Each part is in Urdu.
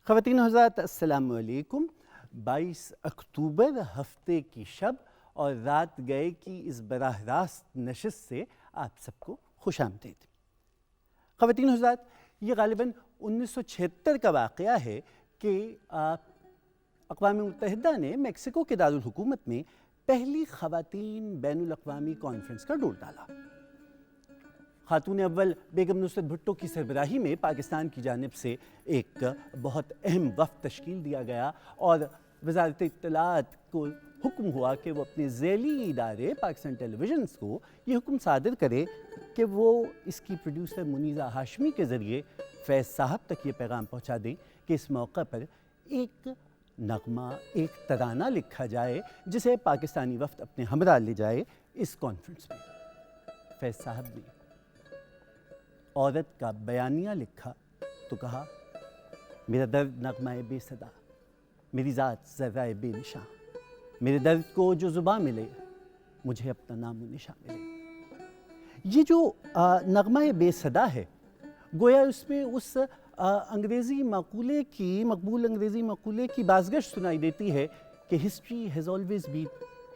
خواتین و حضرات السلام علیکم۔ 22 اکتوبر ہفتے کی شب اور رات گئے کی اس براہ راست نشست سے آپ سب کو خوش آمدید۔ خواتین و حضرات، یہ غالباً 1976 کا واقعہ ہے کہ اقوام متحدہ نے میکسیکو کے دارالحکومت میں پہلی خواتین بین الاقوامی کانفرنس کا ڈور ڈالا۔ خاتون اول بیگم نصرت بھٹو کی سربراہی میں پاکستان کی جانب سے ایک بہت اہم وفد تشکیل دیا گیا اور وزارت اطلاعات کو حکم ہوا کہ وہ اپنے ذیلی ادارے پاکستان ٹیلی ویژنز کو یہ حکم صادر کرے کہ وہ اس کی پروڈیوسر منیزہ ہاشمی کے ذریعے فیض صاحب تک یہ پیغام پہنچا دیں کہ اس موقع پر ایک نغمہ، ایک ترانہ لکھا جائے جسے پاکستانی وفد اپنے ہمراہ لے جائے اس کانفرنس میں۔ فیض صاحب نے عورت کا بیانیہ لکھا تو کہا، میرا درد نغمہ بے صدا، میری ذات ذرہ بے نشاں، میرے درد کو جو زباں ملے مجھے اپنا نام و نشاں ملے۔ یہ جو نغمہ بے صدا ہے، گویا اس میں اس انگریزی مقولے کی مقبول انگریزی مقولے کی بازگشت سنائی دیتی ہے کہ history has always been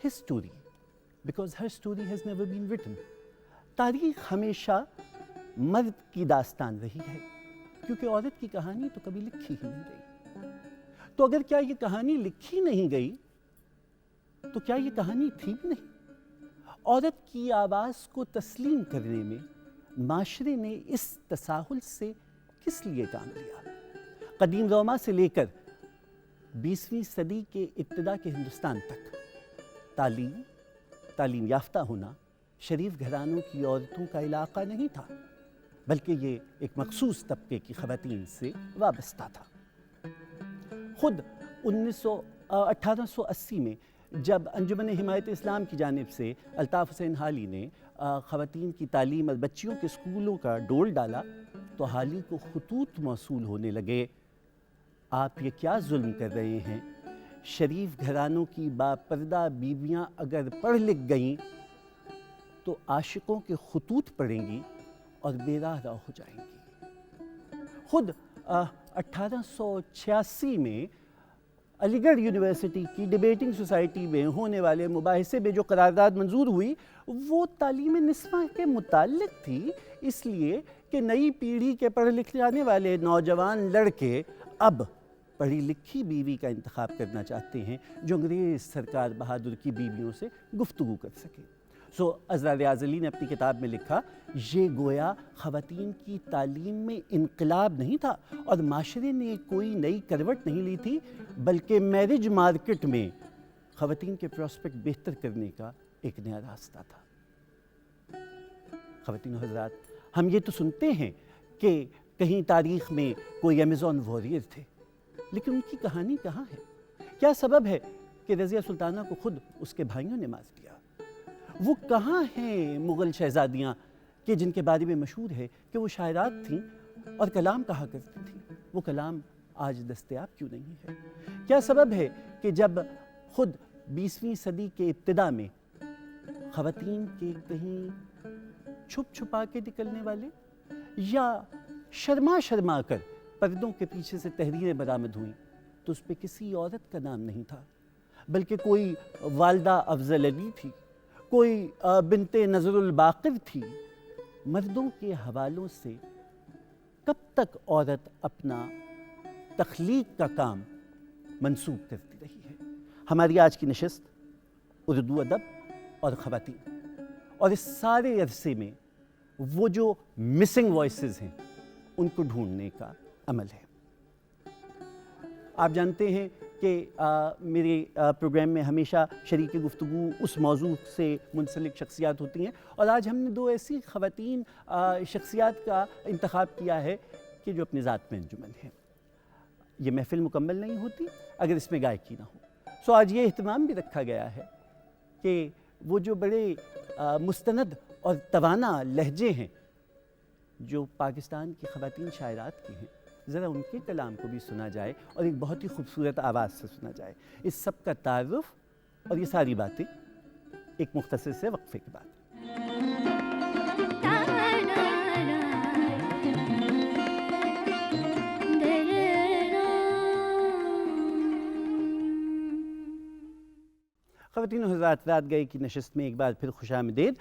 his story because her story has never been return. تاریخ ہمیشہ مرد کی داستان رہی ہے کیونکہ عورت کی کہانی تو کبھی لکھی ہی نہیں گئی۔ تو اگر کیا یہ کہانی لکھی نہیں گئی تو کیا یہ کہانی تھی بھی نہیں؟ عورت کی آواز کو تسلیم کرنے میں معاشرے نے اس تساہل سے کس لیے کام لیا؟ قدیم روما سے لے کر 20ویں صدی کے ابتدا کے ہندوستان تک تعلیم یافتہ ہونا شریف گھرانوں کی عورتوں کا علاقہ نہیں تھا، بلکہ یہ ایک مخصوص طبقے کی خواتین سے وابستہ تھا۔ خود 1880 میں جب انجمن حمایت اسلام کی جانب سے الطاف حسین حالی نے خواتین کی تعلیم اور بچیوں کے اسکولوں کا ڈور ڈالا تو حالی کو خطوط موصول ہونے لگے، آپ یہ کیا ظلم کر رہے ہیں؟ شریف گھرانوں کی باپردہ بیویاں اگر پڑھ لکھ گئیں تو عاشقوں کے خطوط پڑھیں گی اور بے راہ رو ہو جائیں گی۔ خود 1886 میں علی گڑھ یونیورسٹی کی ڈیبیٹنگ سوسائٹی میں ہونے والے مباحثے میں جو قرارداد منظور ہوئی وہ تعلیم نسواں کے متعلق تھی، اس لیے کہ نئی پیڑھی کے پڑھ لکھ جانے والے نوجوان لڑکے اب پڑھی لکھی بیوی کا انتخاب کرنا چاہتے ہیں جو انگریز سرکار بہادر کی بیویوں سے گفتگو کر سکے۔ عزرا ریاض علی نے اپنی کتاب میں لکھا، یہ گویا خواتین کی تعلیم میں انقلاب نہیں تھا اور معاشرے نے کوئی نئی کروٹ نہیں لی تھی، بلکہ میرج مارکیٹ میں خواتین کے پراسپیکٹ بہتر کرنے کا ایک نیا راستہ تھا۔ خواتین و حضرات، ہم یہ تو سنتے ہیں کہ کہیں تاریخ میں کوئی ایمیزون واریر تھے، لیکن ان کی کہانی کہاں ہے؟ کیا سبب ہے کہ رضیہ سلطانہ کو خود اس کے بھائیوں نے مار دیا؟ وہ کہاں ہیں مغل شہزادیاں کہ جن کے بارے میں مشہور ہے کہ وہ شاعرات تھیں اور کلام کہا کرتی تھیں؟ وہ کلام آج دستیاب کیوں نہیں ہے؟ کیا سبب ہے کہ جب خود 20ویں صدی کے ابتدا میں خواتین کے کہیں چھپ چھپا کے نکلنے والے یا شرما کر پردوں کے پیچھے سے تحریریں برآمد ہوئیں تو اس پہ کسی عورت کا نام نہیں تھا، بلکہ کوئی والدہ افضل علی تھی، کوئی بنت نظر الباقر تھی؟ مردوں کے حوالوں سے کب تک عورت اپنا تخلیق کا کام منسوب کرتی رہی ہے؟ ہماری آج کی نشست اردو ادب اور خواتین اور اس سارے عرصے میں وہ جو مسنگ وائسز ہیں ان کو ڈھونڈنے کا عمل ہے۔ آپ جانتے ہیں کہ میرے پروگرام میں ہمیشہ شریک گفتگو اس موضوع سے منسلک شخصیات ہوتی ہیں، اور آج ہم نے دو ایسی خواتین شخصیات کا انتخاب کیا ہے کہ جو اپنی ذات میں انجمن ہیں۔ یہ محفل مکمل نہیں ہوتی اگر اس میں گائکی نہ ہو۔ آج یہ اہتمام بھی رکھا گیا ہے کہ وہ جو بڑے مستند اور توانا لہجے ہیں جو پاکستان کی خواتین شاعرات کی ہیں، ذرا ان کے کلام کو بھی سنا جائے اور ایک بہت ہی خوبصورت آواز سے سنا جائے۔ اس سب کا تعارف اور یہ ساری باتیں ایک مختصر سے وقفے کے بعد۔ خواتین و حضرات، رات گئے کی نشست میں ایک بار پھر خوش آمدید۔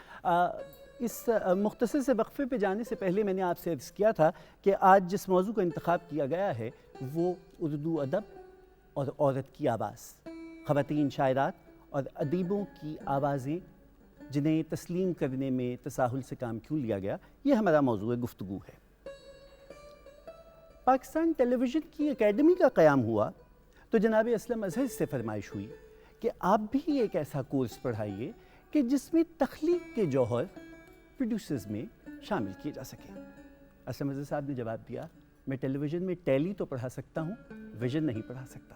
اس مختصر سے وقفے پہ جانے سے پہلے میں نے آپ سے عرض کیا تھا کہ آج جس موضوع کا انتخاب کیا گیا ہے وہ اردو ادب اور عورت کی آواز، خواتین شاعرات اور ادیبوں کی آوازیں جنہیں تسلیم کرنے میں تساہل سے کام کیوں لیا گیا، یہ ہمارا موضوع گفتگو ہے۔ پاکستان ٹیلی ویژن کی اکیڈمی کا قیام ہوا تو جناب اسلم اظہر سے فرمائش ہوئی کہ آپ بھی ایک ایسا کورس پڑھائیے کہ جس میں تخلیق کے جوہر پروڈیوسرز میں شامل کیے جا سکیں۔ اسلم اظہر صاحب نے جواب دیا، میں ٹیلی ویژن میں ٹیلی تو پڑھا سکتا ہوں، ویژن نہیں پڑھا سکتا۔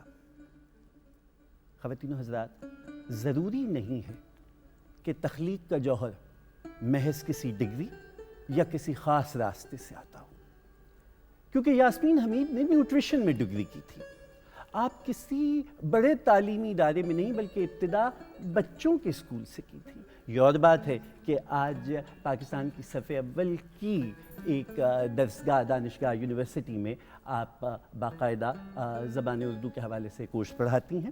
خواتین و حضرات، ضروری نہیں ہے کہ تخلیق کا جوہر محض کسی ڈگری یا کسی خاص راستے سے آتا ہو، کیونکہ یاسمین حمید نے نیوٹریشن میں ڈگری کی تھی۔ آپ کسی بڑے تعلیمی ادارے میں نہیں بلکہ ابتدا بچوں کے اسکول سے کی تھی۔ یہ اور بات ہے کہ آج پاکستان کی صف اول کی ایک درسگاہ، دانشگاہ، یونیورسٹی میں آپ باقاعدہ زبان اردو کے حوالے سے کورس پڑھاتی ہیں۔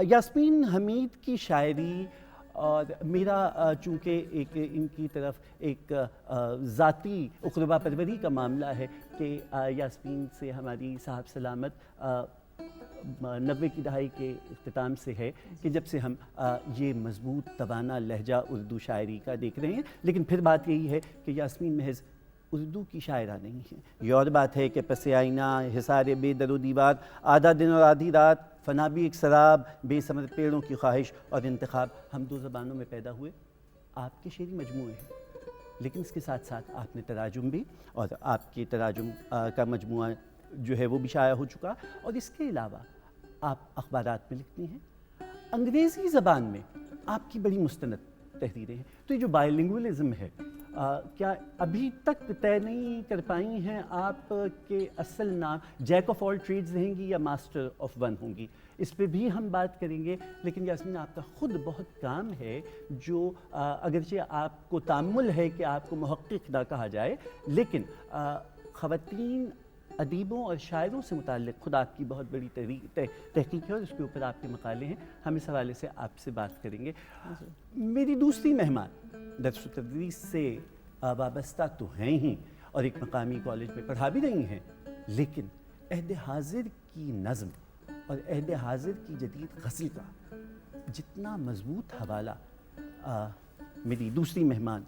یاسمین حمید کی شاعری اور میرا چونکہ ایک ان کی طرف ایک ذاتی اقربا پروری کا معاملہ ہے کہ یاسمین سے ہماری صاحب سلامت 90 کی دہائی کے اختتام سے ہے کہ جب سے ہم یہ مضبوط توانا لہجہ اردو شاعری کا دیکھ رہے ہیں، لیکن پھر بات یہی ہے کہ یاسمین محض اردو کی شاعرہ نہیں ہے۔ یہ اور بات ہے کہ پس آئینہ، حصار بے در و دیوار، آدھا دن اور آدھی رات، فنا بھی ایک سراب، بے ثمر پیڑوں کی خواہش اور انتخاب، ہم دو زبانوں میں پیدا ہوئے آپ کے شعری مجموعے ہیں، لیکن اس کے ساتھ ساتھ آپ نے تراجم بھی، اور آپ کے تراجم کا مجموعہ جو ہے وہ بھی شائع ہو چکا، اور اس کے علاوہ آپ اخبارات میں لکھتی ہیں، انگریزی زبان میں آپ کی بڑی مستند تحریریں ہیں۔ تو یہ جو بائی لنگوالزم ہے، کیا ابھی تک طے نہیں کر پائی ہیں آپ کے اصل نام جیک آف آل ٹریڈز رہیں گی یا ماسٹر آف ون ہوں گی؟ اس پہ بھی ہم بات کریں گے، لیکن یاسمین آپ کا خود بہت کام ہے جو اگرچہ آپ کو تأمل ہے کہ آپ کو محقق نہ کہا جائے، لیکن خواتین ادیبوں اور شاعروں سے متعلق خود آپ کی بہت بڑی تحقیق ہے اور اس کے اوپر آپ کے مقالے ہیں، ہم اس حوالے سے آپ سے بات کریں گے۔ میری دوسری مہمان درس و تدریس سے وابستہ تو ہیں ہی اور ایک مقامی کالج میں پڑھا بھی رہی ہیں، لیکن عہد حاضر کی نظم اور عہد حاضر کی جدید غزل کا جتنا مضبوط حوالہ میری دوسری مہمان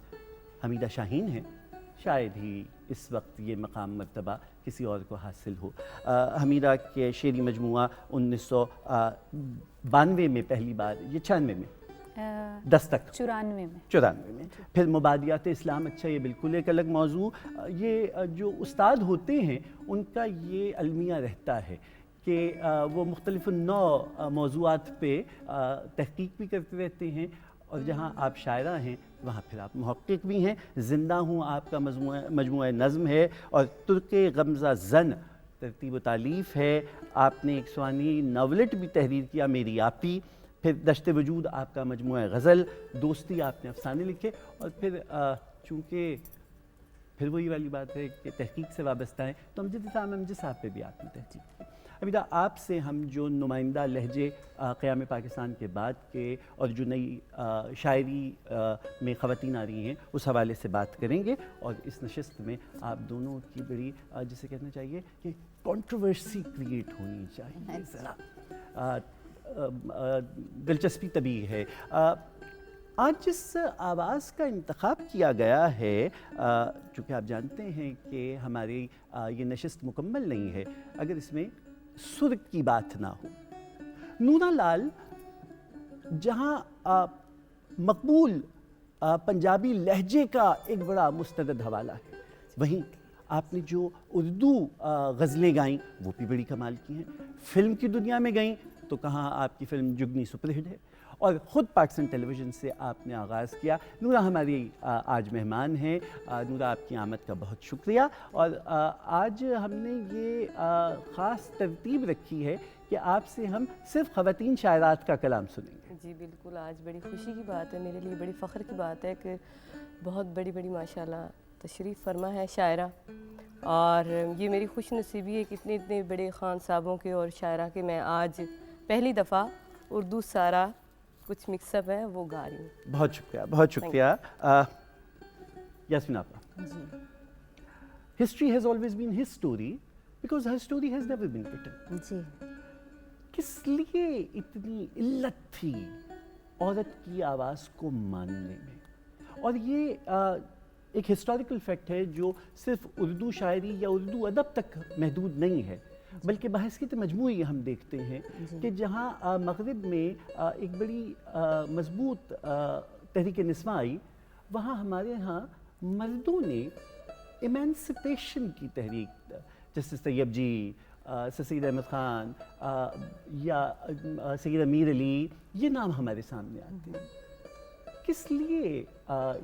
حمیدہ شاہین ہیں، شاید ہی اس وقت یہ مقام مرتبہ کسی اور کو حاصل ہو۔ حمیدہ کے شعری مجموعہ 1992 میں پہلی بار، یہ 96 میں دستک، 94 میں پھر مبادیات اسلام، اچھا یہ بالکل ایک الگ موضوع۔ یہ جو استاد ہوتے ہیں ان کا یہ المیہ رہتا ہے کہ وہ مختلف نوع موضوعات پہ تحقیق بھی کرتے رہتے ہیں، اور جہاں آپ شاعرہ ہیں وہاں پھر آپ محقق بھی ہیں۔ زندہ ہوں آپ کا مجموعہ نظم ہے، اور ترک غمزہ زن ترتیب و تالیف ہے۔ آپ نے ایک سوانی ناولٹ بھی تحریر کیا، میری آپی، پھر دشت وجود آپ کا مجموعہ غزل، دوستی آپ نے افسانے لکھے، اور پھر چونکہ پھر وہی والی بات ہے کہ تحقیق سے وابستہ ہیں تو امجد صاحب پہ بھی آپ نے تحقیق کی۔ حمیدہ، آپ سے ہم جو نمائندہ لہجے قیام پاکستان کے بعد کے اور جو نئی شاعری میں خواتین آ رہی ہیں اس حوالے سے بات کریں گے، اور اس نشست میں آپ دونوں کی بڑی جسے کہنا چاہیے کہ کنٹروورسی کریٹ ہونی چاہیے، ذرا دلچسپی طبی ہے۔ آج جس آواز کا انتخاب کیا گیا ہے، چونکہ آپ جانتے ہیں کہ ہماری یہ نشست مکمل نہیں ہے اگر اس میں سر کی بات نہ ہو۔ نورا لال جہاں مقبول پنجابی لہجے کا ایک بڑا مستند حوالہ ہے، وہیں آپ نے جو اردو غزلیں گائیں وہ بھی بڑی کمال کی ہیں۔ فلم کی دنیا میں گئیں تو کہاں آپ کی فلم جگنی سپر ہٹ ہے، اور خود پاکستان ٹیلی ویژن سے آپ نے آغاز کیا۔ نورا ہماری آج مہمان ہیں۔ نورا، آپ کی آمد کا بہت شکریہ، اور آج ہم نے یہ خاص ترتیب رکھی ہے کہ آپ سے ہم صرف خواتین شاعرات کا کلام سنیں گے۔ جی بالکل، آج بڑی خوشی کی بات ہے، میرے لیے بڑی فخر کی بات ہے کہ بہت بڑی ماشاءاللہ تشریف فرما ہے شاعرہ، اور یہ میری خوش نصیبی ہے کہ اتنے بڑے خان صاحبوں کے اور شاعرہ کے میں آج پہلی دفعہ اردو سارا کچھ مکس اپ ہے وہ گا رہی ہوں. بہت شکریہ، بہت شکریہ. یاسمین آپا، جی history has always been his story because her story has never been written. جی کس لیے اتنی علت تھی عورت کی آواز کو ماننے میں؟ اور یہ ایک ہسٹوریکل فیکٹ ہے جو صرف اردو شاعری یا اردو ادب تک محدود نہیں ہے، بلکہ بحثیت مجموعی ہم دیکھتے ہیں کہ جہاں مغرب میں ایک بڑی مضبوط تحریک نسواں آئی، وہاں ہمارے ہاں مردوں نے ایمانسپیشن کی تحریک، جیسے طیب جی، سر سید احمد خان یا سید امیر علی، یہ نام ہمارے سامنے آتے ہیں. کس لیے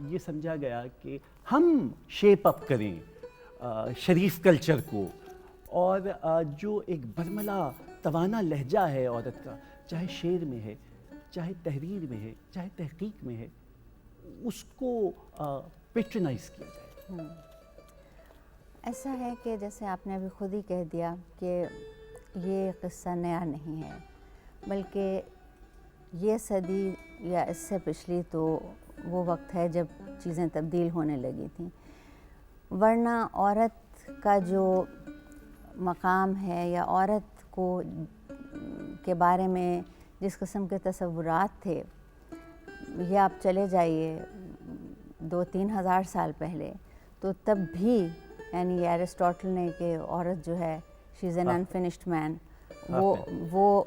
یہ سمجھا گیا کہ ہم شیپ اپ کریں شریف کلچر کو، اور جو ایک برملا توانا لہجہ ہے عورت کا، چاہے شعر میں ہے، چاہے تحریر میں ہے، چاہے تحقیق میں ہے، اس کو پیٹرنائز کیا جائے؟ ایسا ہے کہ جیسے آپ نے ابھی خود ہی کہہ دیا کہ یہ قصہ نیا نہیں ہے، بلکہ یہ صدی یا اس سے پچھلی تو وہ وقت ہے جب چیزیں تبدیل ہونے لگی تھیں، ورنہ عورت کا جو مقام ہے یا عورت کو کے بارے میں جس قسم کے تصورات تھے، یہ آپ چلے جائیے 2-3 ہزار سال پہلے، تو تب بھی یعنی ایرسٹوٹل نے کہ عورت جو ہے شی از این انفنشڈ مین، وہ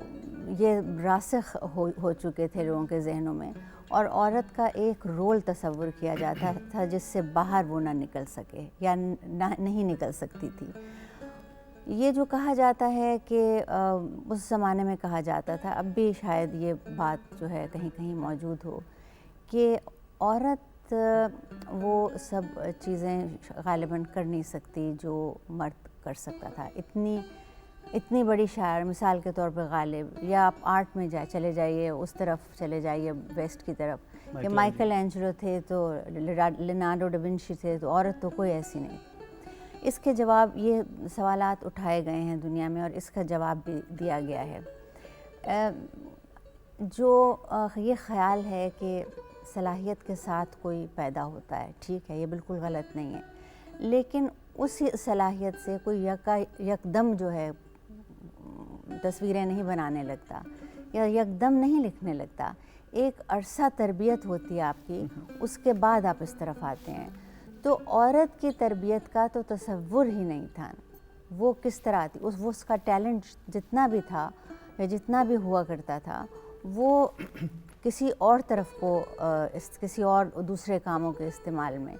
یہ راسخ ہو چکے تھے لوگوں کے ذہنوں میں، اور عورت کا ایک رول تصور کیا جاتا تھا جس سے باہر وہ نہ نکل سکے یا نہیں نکل سکتی تھی. یہ جو کہا جاتا ہے کہ اس زمانے میں کہا جاتا تھا، اب بھی شاید یہ بات جو ہے کہیں کہیں موجود ہو، کہ عورت وہ سب چیزیں غالباً کر نہیں سکتی جو مرد کر سکتا تھا. اتنی بڑی شاعر مثال کے طور پہ غالب، یا آپ آرٹ میں چلے جائیے، اس طرف چلے جائیے ویسٹ کی طرف، کہ مائیکل اینجلو تھے تو لیونارڈو ڈاونچی تھے، تو عورت تو کوئی ایسی نہیں. اس کے جواب، یہ سوالات اٹھائے گئے ہیں دنیا میں اور اس کا جواب بھی دیا گیا ہے. جو یہ خیال ہے کہ صلاحیت کے ساتھ کوئی پیدا ہوتا ہے، ٹھیک ہے، یہ بالکل غلط نہیں ہے، لیکن اسی صلاحیت سے کوئی یکدم جو ہے تصویریں نہیں بنانے لگتا یا یکدم نہیں لکھنے لگتا. ایک عرصہ تربیت ہوتی ہے آپ کی، اس کے بعد آپ اس طرف آتے ہیں. تو عورت کی تربیت کا تو تصور ہی نہیں تھا، وہ کس طرح تھی، اس کا ٹیلنٹ جتنا بھی تھا یا جتنا بھی ہوا کرتا تھا، وہ کسی اور طرف کو کسی اور دوسرے کاموں کے استعمال میں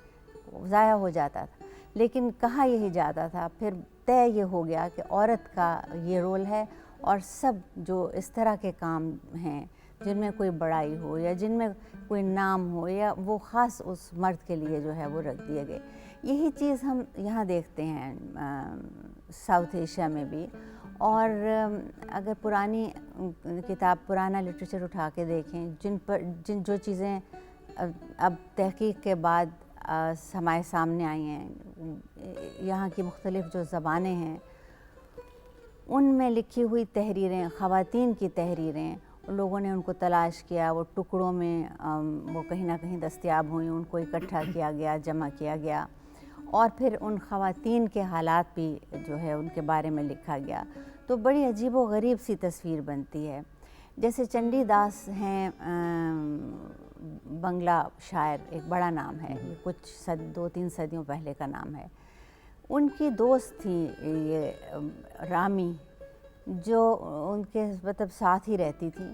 ضائع ہو جاتا تھا. لیکن کہا یہی جاتا تھا، پھر طے یہ ہو گیا کہ عورت کا یہ رول ہے، اور سب جو اس طرح کے کام ہیں جن میں کوئی بڑائی ہو یا جن میں کوئی نام ہو، یا وہ خاص اس مرد کے لیے جو ہے وہ رکھ دیے گئے. یہی چیز ہم یہاں دیکھتے ہیں ساؤتھ ایشیا میں بھی. اور اگر پرانی کتاب، پرانا لٹریچر اٹھا کے دیکھیں، جو چیزیں اب تحقیق کے بعد ہمارے سامنے آئی ہیں، یہاں کی مختلف جو زبانیں ہیں، ان میں لکھی ہوئی تحریریں، خواتین کی تحریریں، لوگوں نے ان کو تلاش کیا، وہ ٹکڑوں میں وہ کہیں نہ کہیں دستیاب ہوئیں، ان کو اکٹھا کیا گیا، جمع کیا گیا، اور پھر ان خواتین کے حالات بھی جو ہے ان کے بارے میں لکھا گیا. تو بڑی عجیب و غریب سی تصویر بنتی ہے. جیسے چنڈی داس ہیں، بنگلہ شاعر، ایک بڑا نام ہے، کچھ 2-3 صدیوں پہلے کا نام ہے. ان کی دوست تھی یہ رامی، جو ان کے مطلب ساتھ ہی رہتی تھی،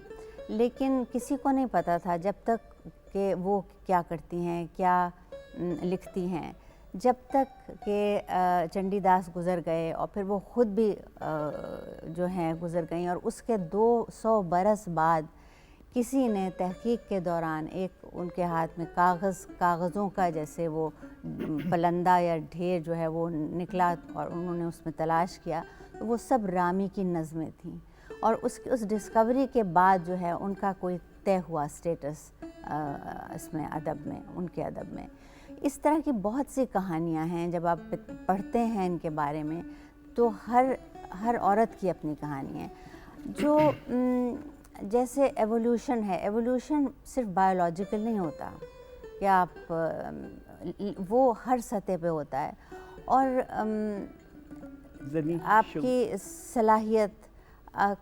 لیکن کسی کو نہیں پتہ تھا جب تک کہ وہ کیا کرتی ہیں، کیا لکھتی ہیں، جب تک کہ چنڈی داس گزر گئے، اور پھر وہ خود بھی جو ہیں گزر گئیں، اور اس کے 200 برس بعد کسی نے تحقیق کے دوران ایک ان کے ہاتھ میں کاغذوں کا جیسے وہ پلندہ یا ڈھیر جو ہے وہ نکلا، اور انہوں نے اس میں تلاش کیا، تو وہ سب رامی کی نظمیں تھیں. اور اس ڈسکوری کے بعد جو ہے ان کا کوئی طے ہوا اسٹیٹس اس میں ادب میں، ان کے ادب میں. اس طرح کی بہت سی کہانیاں ہیں، جب آپ پڑھتے ہیں ان کے بارے میں تو ہر عورت کی اپنی کہانی ہے. جو جیسے ایوولوشن ہے، ایوولوشن صرف بایولوجیکل نہیں ہوتا کہ آپ وہ ہر سطح پہ ہوتا ہے، اور آپ کی صلاحیت،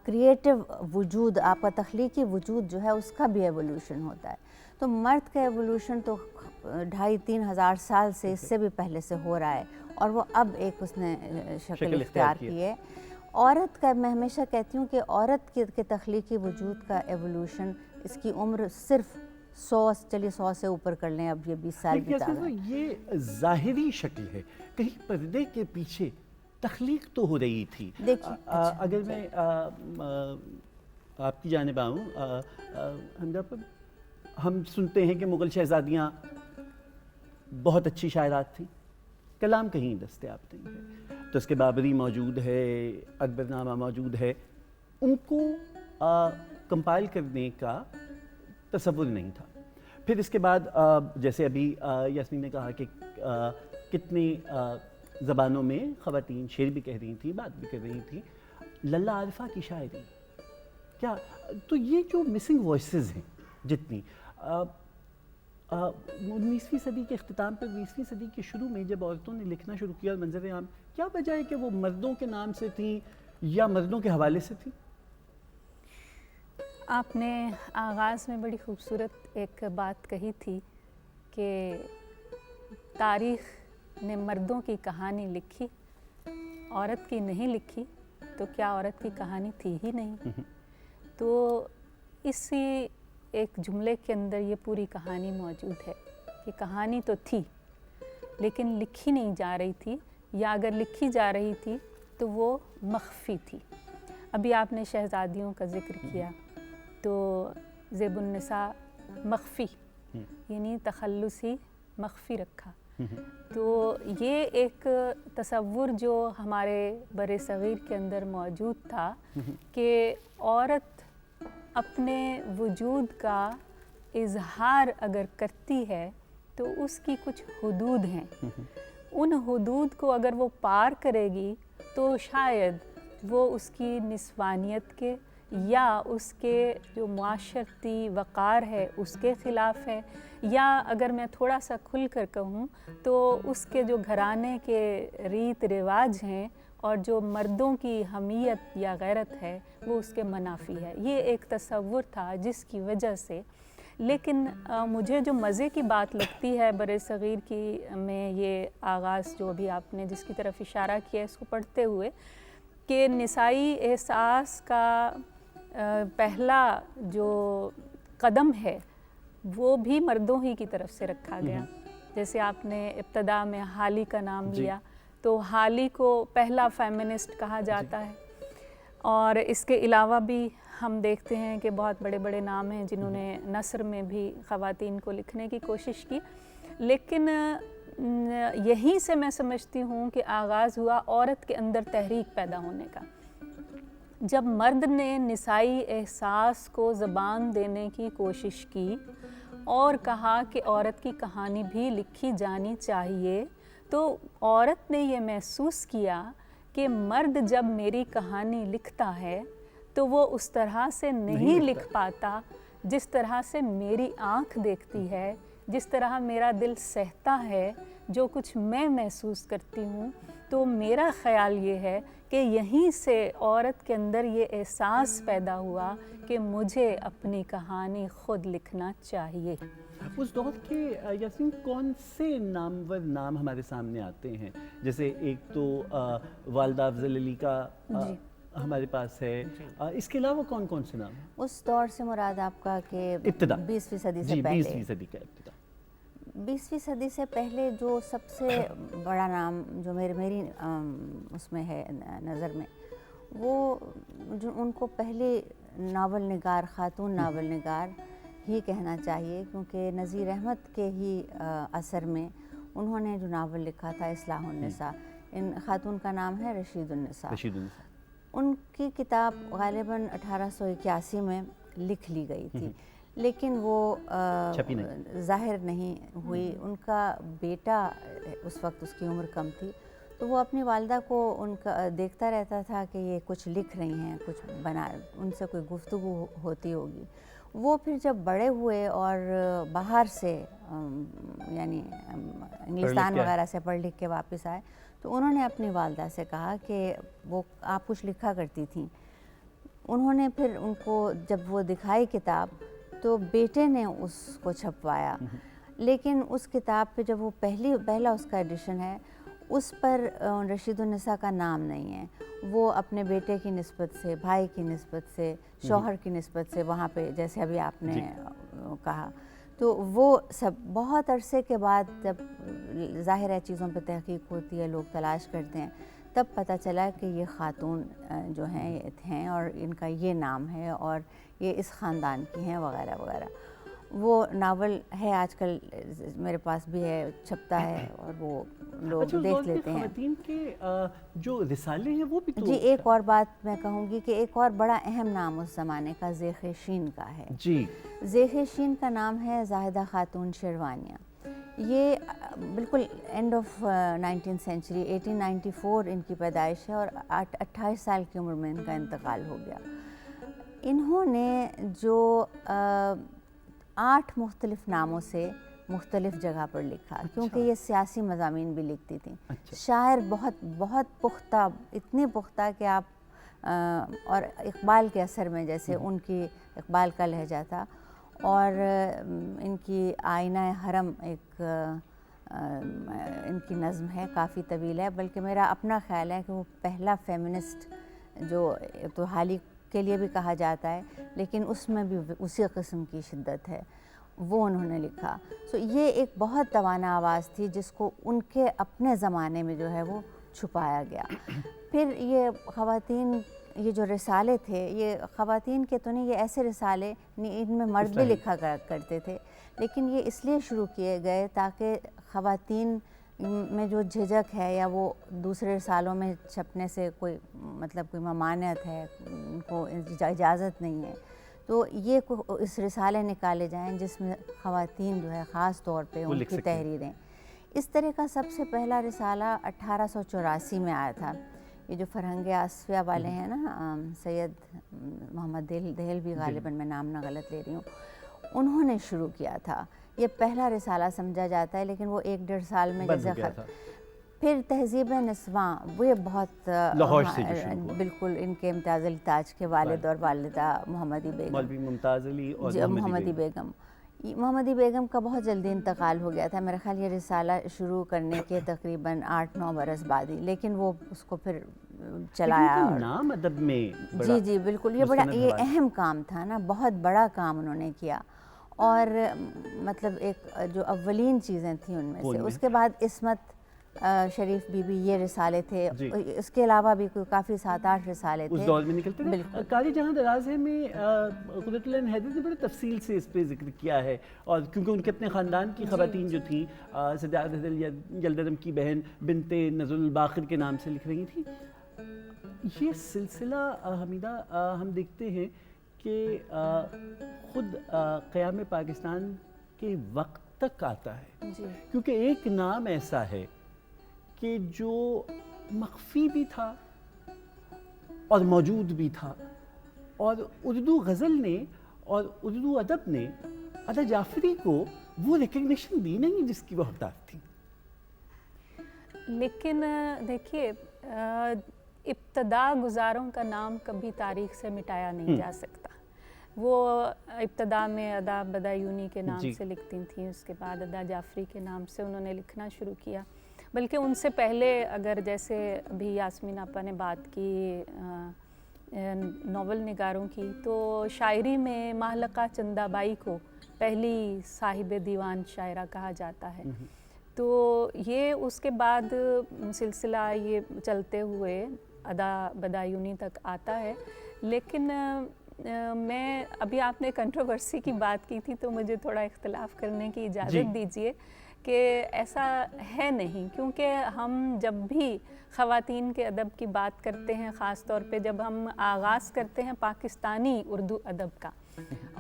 کریٹو وجود، آپ کا تخلیقی وجود جو ہے اس کا بھی ایوولوشن ہوتا ہے. تو مرد کا ایوولوشن تو 2500-3000 ہزار سال سے، اس سے بھی پہلے سے ہو رہا ہے، اور وہ اب ایک اس نے شکل اختیار کی ہے. عورت کا میں ہمیشہ کہتی ہوں کہ عورت کے تخلیقی وجود کا ایوولوشن، اس کی عمر صرف 100 سے اوپر کر لیں، اب یہ 20 سال بتا رہا ہے. یہ ظاہری شکل ہے، کہیں پردے کے پیچھے تخلیق تو ہو رہی تھی. اگر میں آپ کی جانب آؤں، ہم سنتے ہیں کہ مغل شہزادیاں بہت اچھی شاعرات تھیں، کلام کہیں دستیاب نہیں ہے. تو اس کے بابری موجود ہے، اکبر نامہ موجود ہے، ان کو کمپائل کرنے کا تصور نہیں تھا. پھر اس کے بعد جیسے ابھی یاسمین نے کہا کہ کتنی زبانوں میں خواتین شعر بھی کہہ رہی تھیں، بات بھی کر رہی تھیں. للہ عارفہ کی شاعری کیا، تو یہ جو مسنگ وائسز ہیں جتنی 19ویں صدی کے اختتام پر 20ویں صدی کے شروع میں جب عورتوں نے لکھنا شروع کیا منظر عام، کیا وجہ ہے کہ وہ مردوں کے نام سے تھیں یا مردوں کے حوالے سے تھیں؟ آپ نے آغاز میں بڑی خوبصورت ایک بات کہی تھی کہ تاریخ نے مردوں کی کہانی لکھی، عورت کی نہیں لکھی، تو کیا عورت کی کہانی تھی ہی نہیں؟ تو اسی ایک جملے کے اندر یہ پوری کہانی موجود ہے کہ کہانی تو تھی لیکن لکھی نہیں جا رہی تھی، یا اگر لکھی جا رہی تھی تو وہ مخفی تھی. ابھی آپ نے شہزادیوں کا ذکر کیا، تو زیب النساء مخفی، یعنی تخلصی مخفی رکھا. تو یہ ایک تصور جو ہمارے بر صغیر کے اندر موجود تھا کہ عورت اپنے وجود کا اظہار اگر کرتی ہے تو اس کی کچھ حدود ہیں، ان حدود کو اگر وہ پار کرے گی تو شاید وہ اس کی نسوانیت کے یا اس کے جو معاشرتی وقار ہے اس کے خلاف ہے، یا اگر میں تھوڑا سا کھل کر کہوں تو اس کے جو گھرانے کے ریت رواج ہیں اور جو مردوں کی حمیت یا غیرت ہے وہ اس کے منافی ہے. یہ ایک تصور تھا جس کی وجہ سے. لیکن مجھے جو مزے کی بات لگتی ہے بر صغیر کی میں یہ آغاز جو ابھی آپ نے جس کی طرف اشارہ کیا اس کو پڑھتے ہوئے، کہ نسائی احساس کا پہلا جو قدم ہے وہ بھی مردوں ہی کی طرف سے رکھا گیا. جیسے آپ نے ابتدا میں حالی کا نام لیا، تو حالی کو پہلا فیمنسٹ کہا جاتا ہے. اور اس کے علاوہ بھی ہم دیکھتے ہیں کہ بہت بڑے بڑے نام ہیں جنہوں نے نثر میں بھی خواتین کو لکھنے کی کوشش کی. لیکن یہیں سے میں سمجھتی ہوں کہ آغاز ہوا عورت کے اندر تحریک پیدا ہونے کا. جب مرد نے نسائی احساس کو زبان دینے کی کوشش کی اور کہا کہ عورت کی کہانی بھی لکھی جانی چاہیے، تو عورت نے یہ محسوس کیا کہ مرد جب میری کہانی لکھتا ہے تو وہ اس طرح سے نہیں لکھ پاتا جس طرح سے میری آنکھ دیکھتی ہے، جس طرح میرا دل سہتا ہے، جو کچھ میں محسوس کرتی ہوں. تو میرا خیال یہ ہے کہ یہیں سے عورت کے اندر یہ احساس پیدا ہوا کہ مجھے اپنی کہانی خود لکھنا چاہیے. اس دور کے یاسمین کون سے نامور نام ہمارے سامنے آتے ہیں؟ جیسے ایک تو والدہ افضل علی کا ہمارے پاس ہے، اس کے علاوہ کون کون سے نام ہیں؟ اس دور سے مراد آپ کا کہ ابتدا 20ویں صدی سے پہلے، 20ویں صدی کا ابتدا. 20ویں صدی سے پہلے جو سب سے بڑا نام جو میری اس میں ہے نظر میں، وہ جو ان کو پہلی ناول نگار، خاتون ناول نگار ہی کہنا چاہیے، کیونکہ نذیر احمد کے ہی اثر میں انہوں نے جو ناول لکھا تھا اصلاح النساء، ان خاتون کا نام ہے رشید النساء. ان کی کتاب غالباً 1881 میں لکھ لی گئی تھی، لیکن وہ ظاہر نہیں ہوئی. ان کا بیٹا، اس وقت اس کی عمر کم تھی، تو وہ اپنی والدہ کو ان کا دیکھتا رہتا تھا کہ یہ کچھ لکھ رہی ہیں، کچھ بنا، ان سے کوئی گفتگو ہوتی ہوگی۔ وہ پھر جب بڑے ہوئے اور باہر سے یعنی انگلستان وغیرہ سے پڑھ لکھ کے واپس آئے تو انہوں نے اپنی والدہ سے کہا کہ وہ آپ کچھ لکھا کرتی تھیں۔ انہوں نے پھر ان کو جب وہ دکھائی کتاب تو بیٹے نے اس کو چھپوایا، لیکن اس کتاب پہ جب وہ پہلا اس کا ایڈیشن ہے اس پر رشید النساء کا نام نہیں ہے۔ وہ اپنے بیٹے کی نسبت سے، بھائی کی نسبت سے، شوہر کی نسبت سے وہاں پہ جیسے ابھی آپ نے کہا، تو وہ سب بہت عرصے کے بعد جب ظاہر ہے چیزوں پہ تحقیق ہوتی ہے، لوگ تلاش کرتے ہیں، تب پتہ چلا کہ یہ خاتون جو ہیں اور ان کا یہ نام ہے اور یہ اس خاندان کی ہیں وغیرہ وغیرہ۔ وہ ناول ہے آج کل میرے پاس بھی ہے، چھپتا ہے اور وہ لوگ دیکھ لیتے ہیں۔ خواتین کے جو رسالے ہیں وہ بھی تو جی ایک اور بات میں کہوں گی کہ ایک اور بڑا اہم نام اس زمانے کا زیخ شین کا ہے۔ جی زیخ شین کا نام ہے زاہدہ خاتون شیروانیہ۔ یہ بالکل اینڈ آف 19th سینچری 1894 ان کی پیدائش ہے اور 28 سال کی عمر میں ان کا انتقال ہو گیا۔ انہوں نے جو 8 مختلف ناموں سے مختلف جگہ پر لکھا، کیونکہ یہ سیاسی مضامین بھی لکھتی تھیں۔ شاعر بہت پختہ، اتنی پختہ کہ آپ اور اقبال کے اثر میں جیسے ان کی اقبال کا لہجہ تھا، اور ان کی آئینہ حرم ایک ان کی نظم ہے، کافی طویل ہے، بلکہ میرا اپنا خیال ہے کہ وہ پہلا فیمنسٹ جو تو حالی کے لیے بھی کہا جاتا ہے لیکن اس میں بھی اسی قسم کی شدت ہے، وہ انہوں نے لکھا۔ سو یہ ایک بہت توانا آواز تھی جس کو ان کے اپنے زمانے میں جو ہے وہ چھپایا گیا۔ پھر یہ خواتین، یہ جو رسالے تھے، یہ خواتین کے تو نہیں، یہ ایسے رسالے ان میں مرد بھی لکھا کرتے تھے، لیکن یہ اس لیے شروع کیے گئے تاکہ خواتین میں جو جھجک ہے یا وہ دوسرے رسالوں میں چھپنے سے کوئی کوئی ممانعت ہے، ان کو اجازت نہیں ہے، تو یہ اس رسالے نکالے جائیں جس میں خواتین جو ہے خاص طور پہ ان کی تحریریں۔ اس طرح کا سب سے پہلا رسالہ 1884 میں آیا تھا، یہ جو فرہنگ آصفیہ والے ہیں نا، سید محمد دہلوی غالباً میں نام نہ غلط لے رہی ہوں، انہوں نے شروع کیا تھا۔ یہ پہلا رسالہ سمجھا جاتا ہے، لیکن وہ 1-1.5 سال میں جیسے پھر تہذیب نسواں، وہ یہ بہت لاہور سے بالکل ان کے امتیاز علی تاج کے والد اور والدہ محمدی بیگم، مولوی ممتاز علی اور محمدی بیگم۔ محمدی بیگم کا بہت جلدی انتقال ہو گیا تھا، میرا خیال یہ رسالہ شروع کرنے کے تقریباً 8-9 برس بعد ہی، لیکن وہ اس کو پھر چلایا۔ نام ادب میں جی بالکل، یہ اہم کام تھا نا، بہت بڑا کام انہوں نے کیا، اور ایک جو اولین چیزیں تھیں ان میں سے۔ اس کے بعد عصمت شریف بی بی، یہ رسالے تھے، اس کے علاوہ بھی کوئی کافی 7-8 رسالے تھے اس دور میں نکلتے تھے۔ بالکل۔ قاری جہاں درازے میں قدرت اللہ حیدر نے بڑے تفصیل سے اس پہ ذکر کیا ہے، اور کیونکہ ان کے اپنے خاندان کی خواتین جو تھیں، سجاد یلدرم کی بہن بنت نزل الباقر کے نام سے لکھ رہی تھیں۔ یہ سلسلہ حمیدہ ہم دیکھتے ہیں کہ خود قیام پاکستان کے وقت تک آتا ہے، کیونکہ ایک نام ایسا ہے کہ جو مخفی بھی تھا اور موجود بھی تھا، اور اردو غزل نے اور اردو ادب نے ادا جعفری کو وہ ریکگنیشن دی نہیں جس کی وہ حقدار تھی۔ لیکن دیکھیے، ابتدا گزاروں کا نام کبھی تاریخ سے مٹایا نہیں جا سکتا۔ وہ ابتدا میں ادا بدایونی کے نام سے لکھتی تھیں، اس کے بعد ادا جعفری کے نام سے انہوں نے لکھنا شروع کیا، بلکہ ان سے پہلے اگر جیسے ابھی یاسمین آپا نے بات کی ناول نگاروں کی، تو شاعری میں مہلکہ چندہ بائی کو پہلی صاحب دیوان شاعرہ کہا جاتا ہے۔ تو یہ اس کے بعد سلسلہ یہ چلتے ہوئے ادا بدایونی تک آتا ہے۔ لیکن میں ابھی آپ نے کنٹروورسی کی بات کی تھی، تو مجھے تھوڑا اختلاف کرنے کی اجازت دیجیے کہ ایسا ہے نہیں، کیونکہ ہم جب بھی خواتین کے ادب کی بات کرتے ہیں، خاص طور پہ جب ہم آغاز کرتے ہیں پاکستانی اردو ادب کا